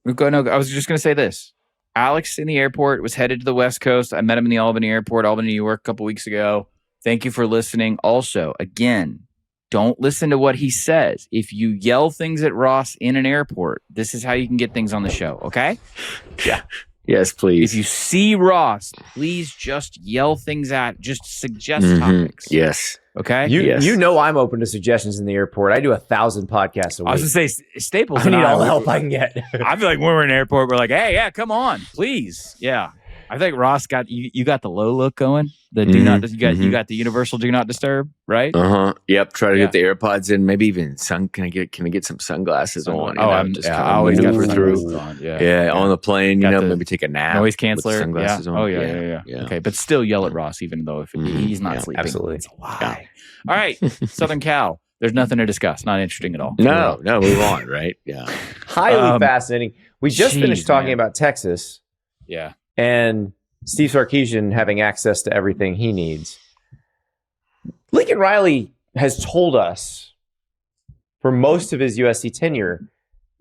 No, I was just going to say this. Alex in the airport was headed to the West Coast. I met him in the Albany airport, Albany, New York, a couple weeks ago. Thank you for listening. Also, again, don't listen to what he says. If you yell things at Ross in an airport, this is how you can get things on the show, okay? Yeah. Yes, please. If you see Ross, please just yell things at, just suggest topics. Yes. Okay? You know I'm open to suggestions in the airport. I do 1,000 podcasts a week. I was going to say, Staples I need all the help I can get. I feel like when we're in an airport, we're like, hey, yeah, come on, please. Yeah. I think Ross you got the low look going. The do not you got the universal do not disturb, right? Yep. Try to get the AirPods in. Maybe even can I get some sunglasses on? I always got through. On. On the plane. Maybe take a nap. Noise canceller. Sunglasses on. Oh yeah. Okay, but still yell at Ross even though if he's not sleeping. Absolutely. It's a lie. All right, Southern Cal. There's nothing to discuss. Not interesting at all. No, move on, right? Yeah. Highly fascinating. We just finished talking about Texas. Yeah. And Steve Sarkisian having access to everything he needs. Lincoln Riley has told us for most of his USC tenure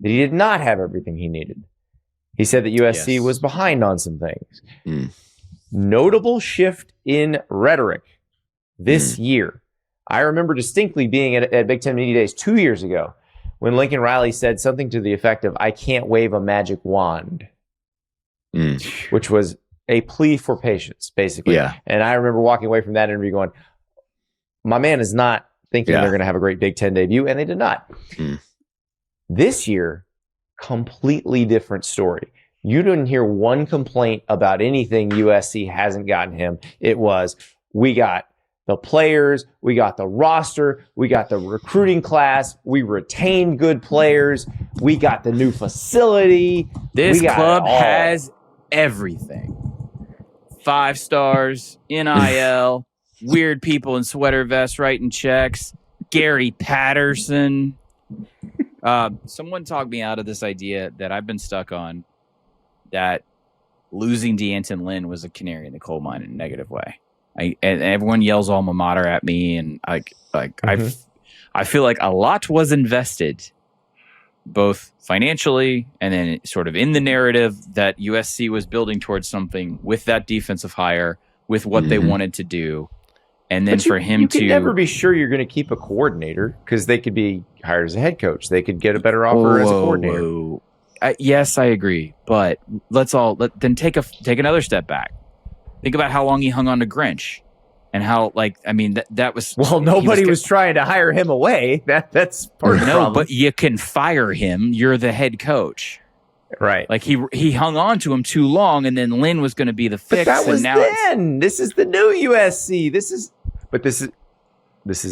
that he did not have everything he needed. He said that USC was behind on some things. Notable shift in rhetoric this year. I remember distinctly being at Big Ten Media Days 2 years ago when Lincoln Riley said something to the effect of, "I can't wave a magic wand," which was a plea for patience, basically. Yeah. And I remember walking away from that interview going, my man is not thinking they're going to have a great Big Ten debut, and they did not. This year, completely different story. You didn't hear one complaint about anything USC hasn't gotten him. It was, we got the players, we got the roster, we got the recruiting class, we retained good players, we got the new facility. This club has everything. 5 stars, NIL, weird people in sweater vests writing checks, Gary Patterson. Someone talked me out of this idea that I've been stuck on, that losing D'Anton Lynn was a canary in the coal mine in a negative way. And everyone yells alma mater at me, and I feel like a lot was invested, both financially and then sort of in the narrative that USC was building towards something with that defensive hire, with what they wanted to do. And then for him to... You can never be sure you're going to keep a coordinator, because they could be hired as a head coach. They could get a better offer as a coordinator. Yes, I agree. But then take another step back. Think about how long he hung on to Grinch, and how, that was... Well, nobody was trying to hire him away. That's part of the problem. No, but you can fire him. You're the head coach. Right. Like, he hung on to him too long, and then Lynn was going to be the fix. But that was then. This is the new USC. This is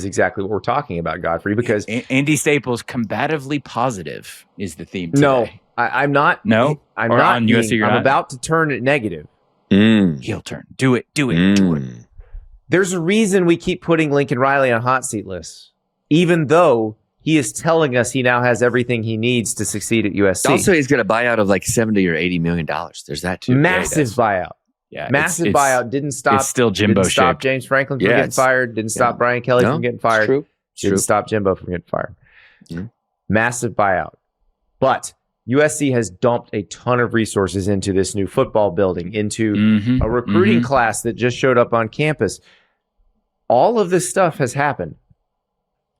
exactly what we're talking about, Godfrey, because... Andy Staples, combatively positive, is the theme today. No, I'm not. No? I'm not. On USC, I'm about to turn it negative. Heel turn. Do it. There's a reason we keep putting Lincoln Riley on hot seat lists, even though he is telling us he now has everything he needs to succeed at USC. Also, he's got a buyout of like $70 or $80 million. There's that too. Massive buyout. Yeah, massive buyout. Didn't stop. It's still Jimbo didn't stop James Franklin from getting fired. Didn't stop Brian Kelly from getting fired. True. Didn't stop Jimbo from getting fired. Massive buyout. But USC has dumped a ton of resources into this new football building, into a recruiting class that just showed up on campus. All of this stuff has happened.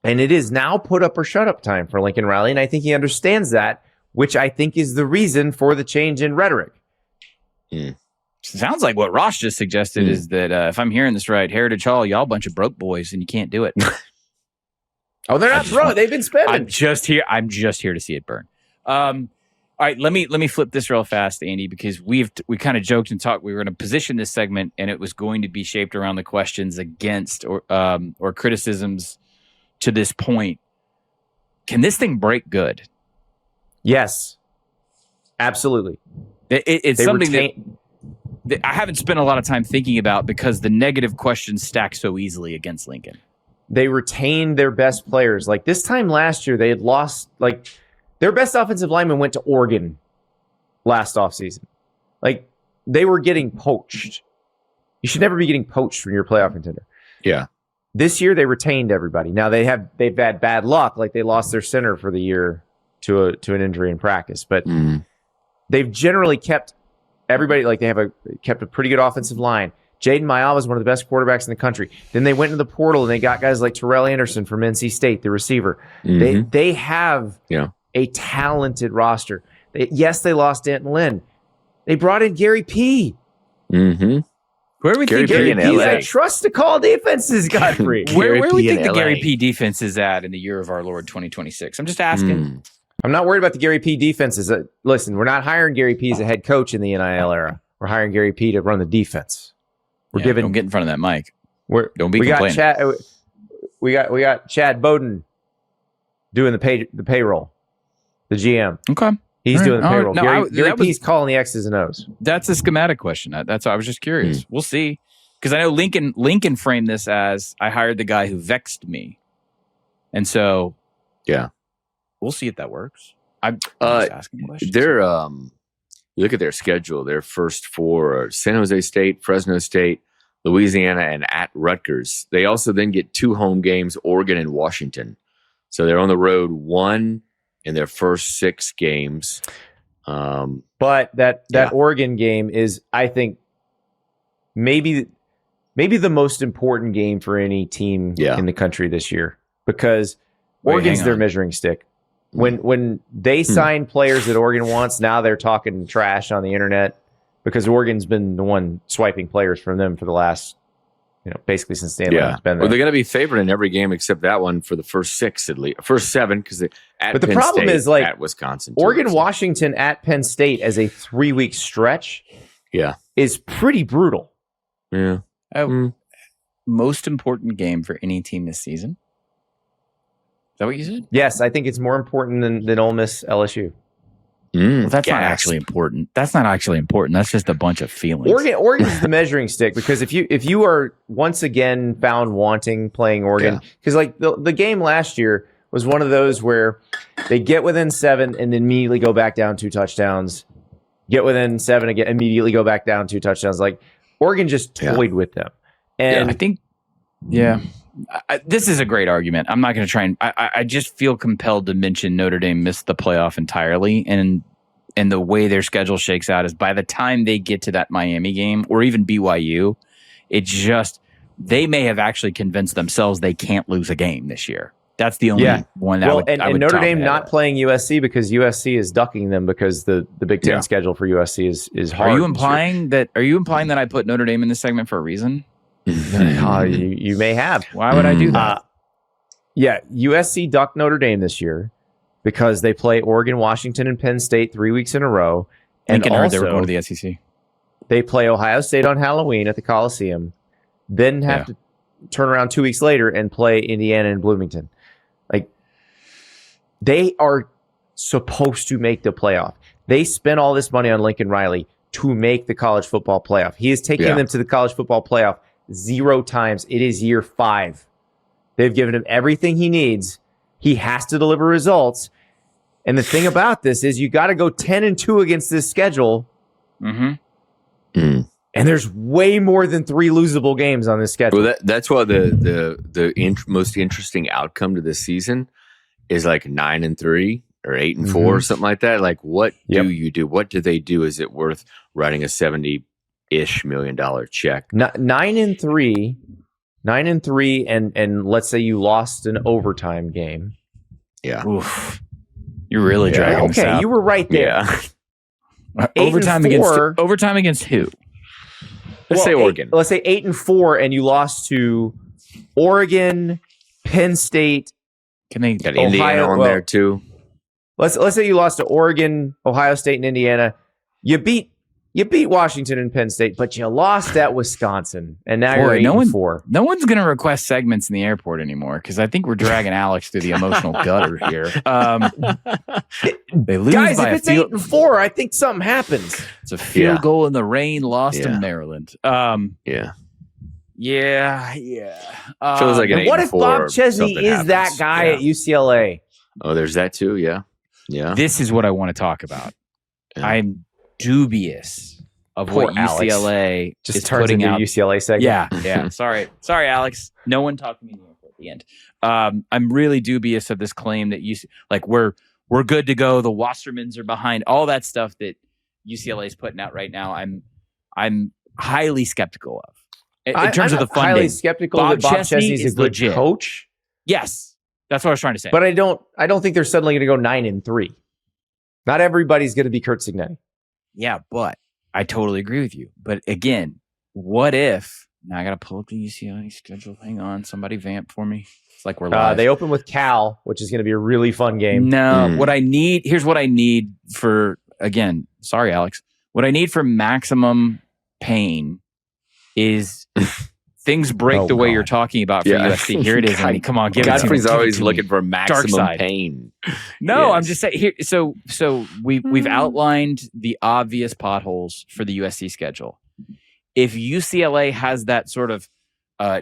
And it is now put up or shut up time for Lincoln Riley. And I think he understands that, which I think is the reason for the change in rhetoric. Sounds like what Ross just suggested is that, if I'm hearing this right, Heritage Hall, y'all a bunch of broke boys and you can't do it. Oh, they're not broke. They've been spending. I'm just here to see it burn. All right, let me flip this real fast, Andy, because we kind of joked and talked. We were going to position this segment, and it was going to be shaped around the questions against or criticisms to this point. Can this thing break good? Yes, absolutely. It's something that I haven't spent a lot of time thinking about, because the negative questions stack so easily against Lincoln. They retained their best players. Like this time last year, they had lost their best offensive lineman went to Oregon last offseason. Like, they were getting poached. You should never be getting poached when you're a playoff contender. Yeah. This year, they retained everybody. Now, they've had bad luck. Like, they lost their center for the year to an injury in practice. But they've generally kept everybody, like, kept a pretty good offensive line. Jaden Mayava is one of the best quarterbacks in the country. Then they went into the portal, and they got guys like Terrell Anderson from NC State, the receiver. They have... a talented roster. They lost D'Anton Lynn. They brought in Gary P. Where we think Gary P is a trust to call defenses, Godfrey. Where we think the Gary P defense is at in the year of our Lord 2026? I'm just asking. I'm not worried about the Gary P defenses. Listen, we're not hiring Gary P as a head coach in the NIL era. We're hiring Gary P to run the defense. We're giving. Don't get in front of that mic. Don't be complaining. We got Chad Bowden doing the payroll, the GM. Okay. He's doing the payroll. No, Gary P's calling the X's and O's. That's a schematic question. That's I was just curious. We'll see. Because I know Lincoln framed this as I hired the guy who vexed me. And so we'll see if that works. I'm just asking questions. They're you look at their schedule, their first 4 are San Jose State, Fresno State, Louisiana, and at Rutgers. They also then get 2 home games, Oregon and Washington. So they're on the road 1 in their first 6 games. But that Oregon game is, I think, maybe the most important game for any team in the country this year, because Oregon's their measuring stick. When they sign players that Oregon wants, now they're talking trash on the internet because Oregon's been the one swiping players from them for the last, basically since Stanley's been there. Well, they're going to be favored in every game except that one for the first 6 at least, first 7 because but the problem is at Wisconsin, Oregon, Washington at Penn State as a 3-week stretch, is pretty brutal. Yeah. Most important game for any team this season? Is that what you said? Yes, I think it's more important than Ole Miss LSU. Well, that's not actually important. That's not actually important. That's just a bunch of feelings. Oregon's the measuring stick, because if you are once again found wanting playing Oregon, because the game last year was one of those where they get within 7 and then immediately go back down 2 touchdowns, get within 7 again, immediately go back down 2 touchdowns. Like Oregon just toyed with them, and I think, this is a great argument. I'm not going to try and. I just feel compelled to mention Notre Dame missed the playoff entirely, and the way their schedule shakes out is by the time they get to that Miami game or even BYU, they may have actually convinced themselves they can't lose a game this year. That's the only one. And Notre Dame not playing USC because USC is ducking them because the Big Ten schedule for USC is hard. Are you implying that I put Notre Dame in this segment for a reason? You may have. Why would I do that? USC ducked Notre Dame this year because they play Oregon, Washington, and Penn State 3 weeks in a row. And Lincoln also, heard they were going to the SEC. They play Ohio State on Halloween at the Coliseum, then have to turn around 2 weeks later and play Indiana and Bloomington. Like, they are supposed to make the playoff. They spent all this money on Lincoln Riley to make the college football playoff. He is taking them to the college football playoff 0 times. It is year 5. They've given him everything he needs. He has to deliver results. And the thing about this is you got to go 10-2 against this schedule. And there's way more than 3 losable games on this schedule. Well, that's why the most interesting outcome to this season is like 9-3 or 8-4 or something like that. Like, what do you do? What do they do? Is it worth writing a $70-ish million check? 9-3, and let's say you lost an overtime game. Yeah. Oof. You're really dragging this out. You were right there. Overtime against who? Let's say Oregon. Let's say 8-4, and you lost to Oregon, Penn State. Can they got Indiana on there too? Let's say you lost to Oregon, Ohio State, and Indiana. You beat Washington and Penn State, but you lost at Wisconsin, and now you're 8-4. No one's going to request segments in the airport anymore because I think we're dragging Alex through the emotional gutter here. They lose guys. by If it's 8-4, I think something happens. It's a field goal in the rain, lost to Maryland. Yeah. Feels like an 8-4. What if Bob Chesney is that guy at UCLA? Oh, there's that too. Yeah. This is what I want to talk about. Yeah. I'm dubious of what UCLA just is turns putting into out. UCLA segment. Yeah. Sorry, Alex. No one talked to me at the end. I'm really dubious of this claim that we're good to go. The Wassermans are behind all that stuff that UCLA is putting out right now. I'm highly skeptical of. In terms of the funding, highly skeptical that Bob Chesney is a good legit coach. Yes, that's what I was trying to say. But I don't think they're suddenly going to go 9-3. Not everybody's going to be Kurt Signetti. Yeah, but I totally agree with you. But again, what if? Now I got to pull up the UCLA schedule. Hang on, somebody vamp for me. It's like we're live. They open with Cal, which is going to be a really fun game. No, here's what I need for, again, sorry, Alex. What I need for maximum pain is things break the way you're talking about for USC. Here it is. Andy. Come on, give Godfrey's it to me. always looking for maximum pain. No, I'm just saying here. So we've outlined the obvious potholes for the USC schedule. If UCLA has that sort of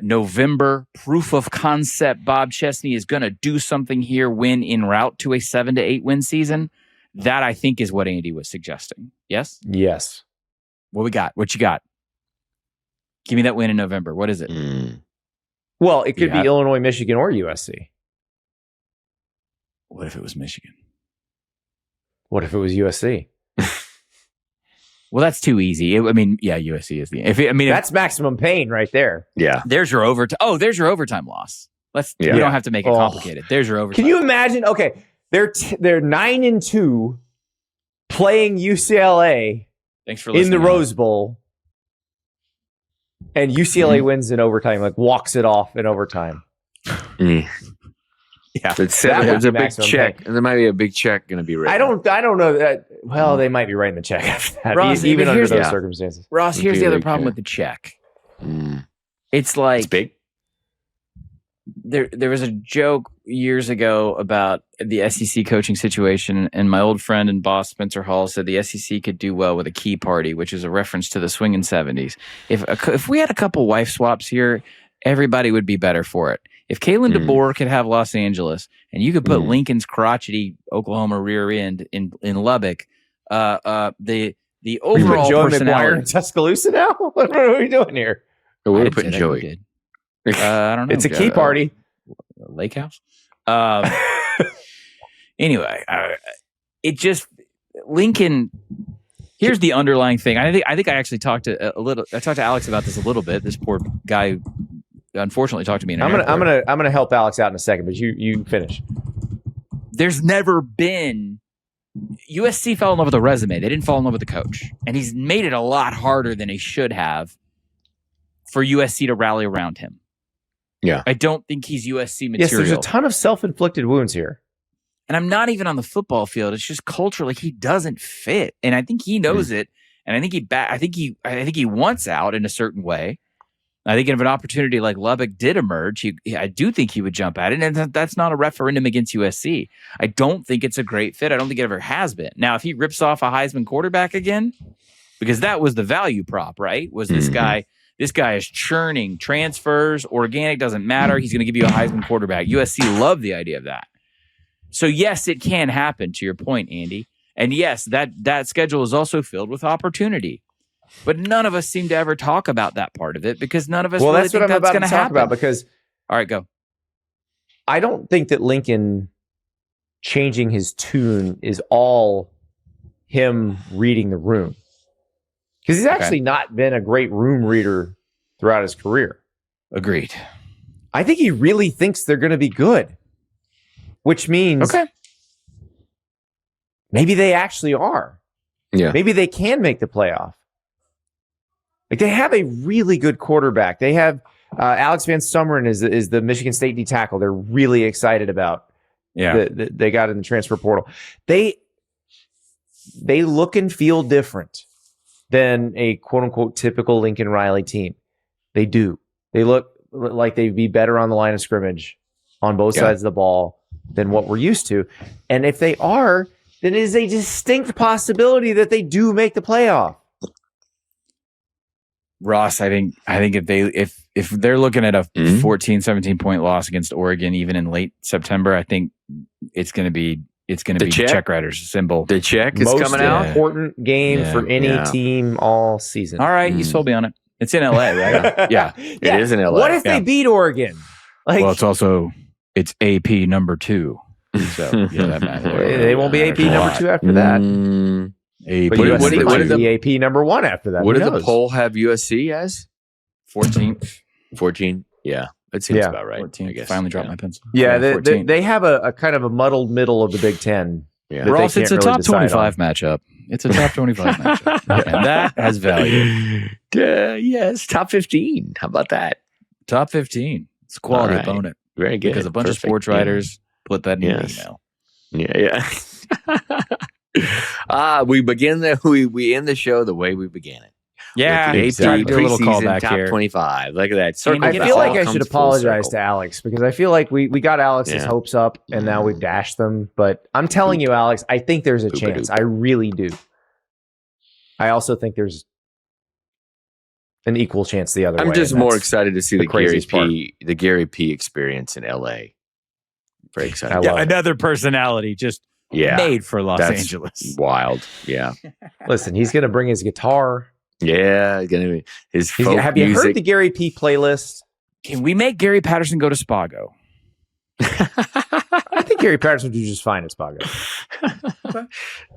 November proof of concept, Bob Chesney is going to do something here, win en route to a 7 to 8 win season. That I think is what Andy was suggesting. Yes. Yes. What we got? What you got? Give me that win in November. What is it? Well, it could be Illinois, Michigan, or USC. What if it was Michigan? What if it was USC? Well, that's too easy. USC is that's maximum pain right there. Yeah. There's your overtime. Oh, there's your overtime loss. You don't have to make it complicated. There's your overtime. Can you imagine? Okay, they're 9-2 playing UCLA Thanks for listening in the Rose Bowl, and UCLA wins in overtime, like walks it off in overtime. Yeah, there's a big check, and there might be a big check going to be written. I don't know that. Well, they might be writing the check after that, Ross, even under those circumstances. Ross, here's the other problem with the check. It's like it's big. There was a joke years ago about the SEC coaching situation, and my old friend and boss Spencer Hall said the SEC could do well with a key party, which is a reference to the swinging 70s. If we had a couple wife swaps here, everybody would be better for it. If Kalen DeBoer could have Los Angeles, and you could put Lincoln's crotchety Oklahoma rear end in Lubbock, the overall Joey personality. McGuire in Tuscaloosa now? What are we doing here? We're putting Joey. I don't know. It's a key party. Lake house. Anyway, it just Lincoln. Here's the underlying thing. I think I actually talked to Alex about this a little bit. This poor guy unfortunately talked to me. I'm gonna help Alex out in a second, but you finish. There's never been USC fell in love with the resume. They didn't fall in love with the coach, and he's made it a lot harder than he should have for USC to rally around him. Yeah, I don't think he's USC material. Yes, there's a ton of self-inflicted wounds here. And I'm not even on the football field. It's just culturally he doesn't fit, and I think he knows it. And I think he wants out in a certain way. I think if an opportunity like Lubbock did emerge, I do think he would jump at it. And that's not a referendum against USC. I don't think it's a great fit. I don't think it ever has been. Now, if he rips off a Heisman quarterback again, because that was the value prop, right? Was this guy? This guy is churning transfers, organic, doesn't matter. He's going to give you a Heisman quarterback. USC loved the idea of that. So, yes, it can happen, to your point, Andy. And, yes, that schedule is also filled with opportunity. But none of us seem to ever talk about that part of it because none of us really think that's going to happen. About because, all right, go. I don't think that Lincoln changing his tune is all him reading the room. Because he's actually not been a great room reader throughout his career. Agreed. I think he really thinks they're going to be good, which means maybe they actually are. Yeah. Maybe they can make the playoff. Like they have a really good quarterback. They have Alex Van Summeren is the Michigan State D tackle. They're really excited about. Yeah, they got in the transfer portal. They look and feel different than a quote unquote typical Lincoln Riley team. They do. They look like they'd be better on the line of scrimmage on both sides of the ball than what we're used to. And if they are, then it is a distinct possibility that they do make the playoff. Ross, I think if they're looking at a 14, 17 point loss against Oregon, even in late September, I think it's going to be check writers symbol. The check is coming out. Most important game for any team all season. All right, you sold me on it. It's in LA, right? Yeah, it is in LA. What if they beat Oregon? Well, it's AP number 2. So that matters. They won't be AP number 2 after that. But what did the AP number 1 after that? What did the poll have USC as? 14th. 14? Yeah. That seems about right. 14th. I guess. Finally dropped my pencil. Yeah, they have a kind of a muddled middle of the Big Ten. Yeah. Ross, it's a top 25 matchup. It's a top 25 matchup. And that has value. Yes, top 15. How about that? Top 15. It's a quality opponent. Very good. Because a bunch of sports writers put that in an email. Yeah. We end the show the way we began it. Yeah, with the tried to do a little preseason callback top here. 25. Look at that. Circle I I back. feel like All I comes should full apologize circle. to Alex because I feel like we got Alex's Yeah. hopes up and now we've dashed them. But I'm telling you, Alex, I think there's a Poop-a-doop. chance. I really do. I also think there's an equal chance the other way. I'm just and more that's excited to see the the Gary craziest part. the Gary P experience in LA. Very excited. I love it. Another personality just made for Los That's Angeles. Wild. Yeah. Listen, he's going to bring his guitar. Yeah. Gonna be his folk Have you music. heard the Gary P playlist? Can we make Gary Patterson go to Spago? I think Gary Patterson would do just fine at Spago.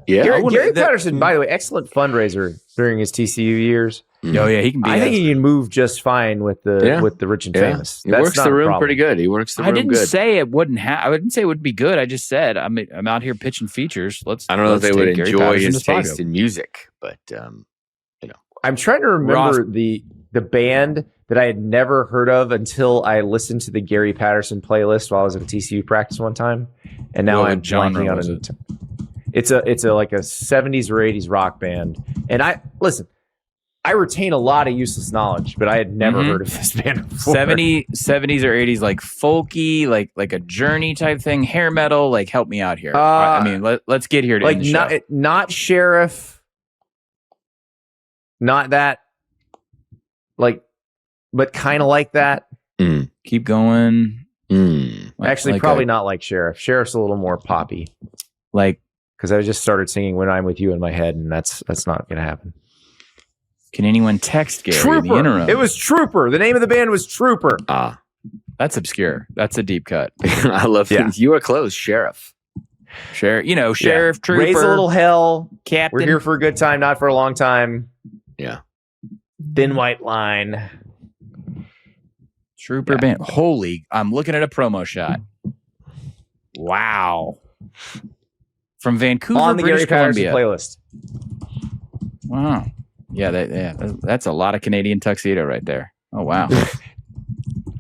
Yeah. Gary Patterson, by the way, excellent fundraiser during his TCU years. Oh yeah, he can be. I think he can move just fine with the rich and famous. He That's works not the a room problem. pretty good. He works the room I didn't good. say it wouldn't I didn't say it would be good. I just said I'm out here pitching features. I don't know if they would enjoy his taste in music, but I'm trying to remember the band that I had never heard of until I listened to the Gary Patterson playlist while I was at a TCU practice one time, and now I'm blanking on it. It's a like a 70s or 80s rock band, and I retain a lot of useless knowledge, but I had never heard of this band before. 70s or 80s, like folky, like a Journey type thing, hair metal. Like, help me out here. I mean, let's get here to like end the show. not Sheriff, not that, like, but kind of like that. Keep going. Actually, probably not like Sheriff. Sheriff's a little more poppy. Like, because I just started singing "When I'm With You" in my head, and that's not going to happen. can anyone text Gary Trooper. in the interim? It was Trooper. The name of the band was Trooper. That's obscure. That's a deep cut. I love things. You are close, Sheriff. Sheriff, Trooper. Raise a little hell. Captain. We're here for a good time, not for a long time. Yeah. Thin White Line. Trooper band. Holy, I'm looking at a promo shot. Wow. From Vancouver, On the British Gary Patterson Columbia. playlist. Wow. Yeah, that's a lot of Canadian tuxedo right there. Oh, wow.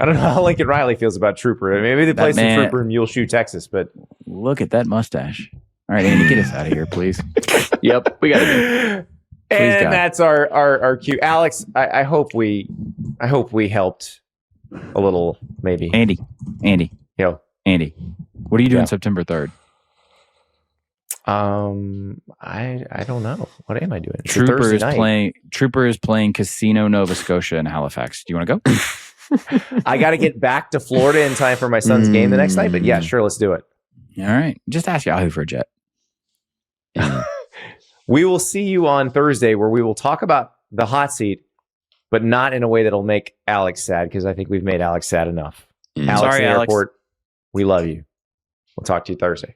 I don't know how Lincoln Riley feels about Trooper. Maybe they play some man- Trooper in Muleshoe, Texas, but Look at that mustache. All right, Andy, get us out of here, please. Yep. We got to do. and God. that's our cue. Alex, I hope we helped a little, maybe. Andy. Yo. Andy. What are you doing Yeah. September 3rd? I don't know. What am I doing? It's a Trooper Thursday is night. playing Casino Nova Scotia in Halifax. Do you want to go? I got to get back to Florida in time for my son's game the next night, but yeah, sure, let's do it. All right. Just ask Yahoo for a jet. We will see you on Thursday where we will talk about the hot seat, but not in a way that'll make Alex sad because I think we've made Alex sad enough. Alex Sorry, in the Alex. airport, we love you. We'll talk to you Thursday.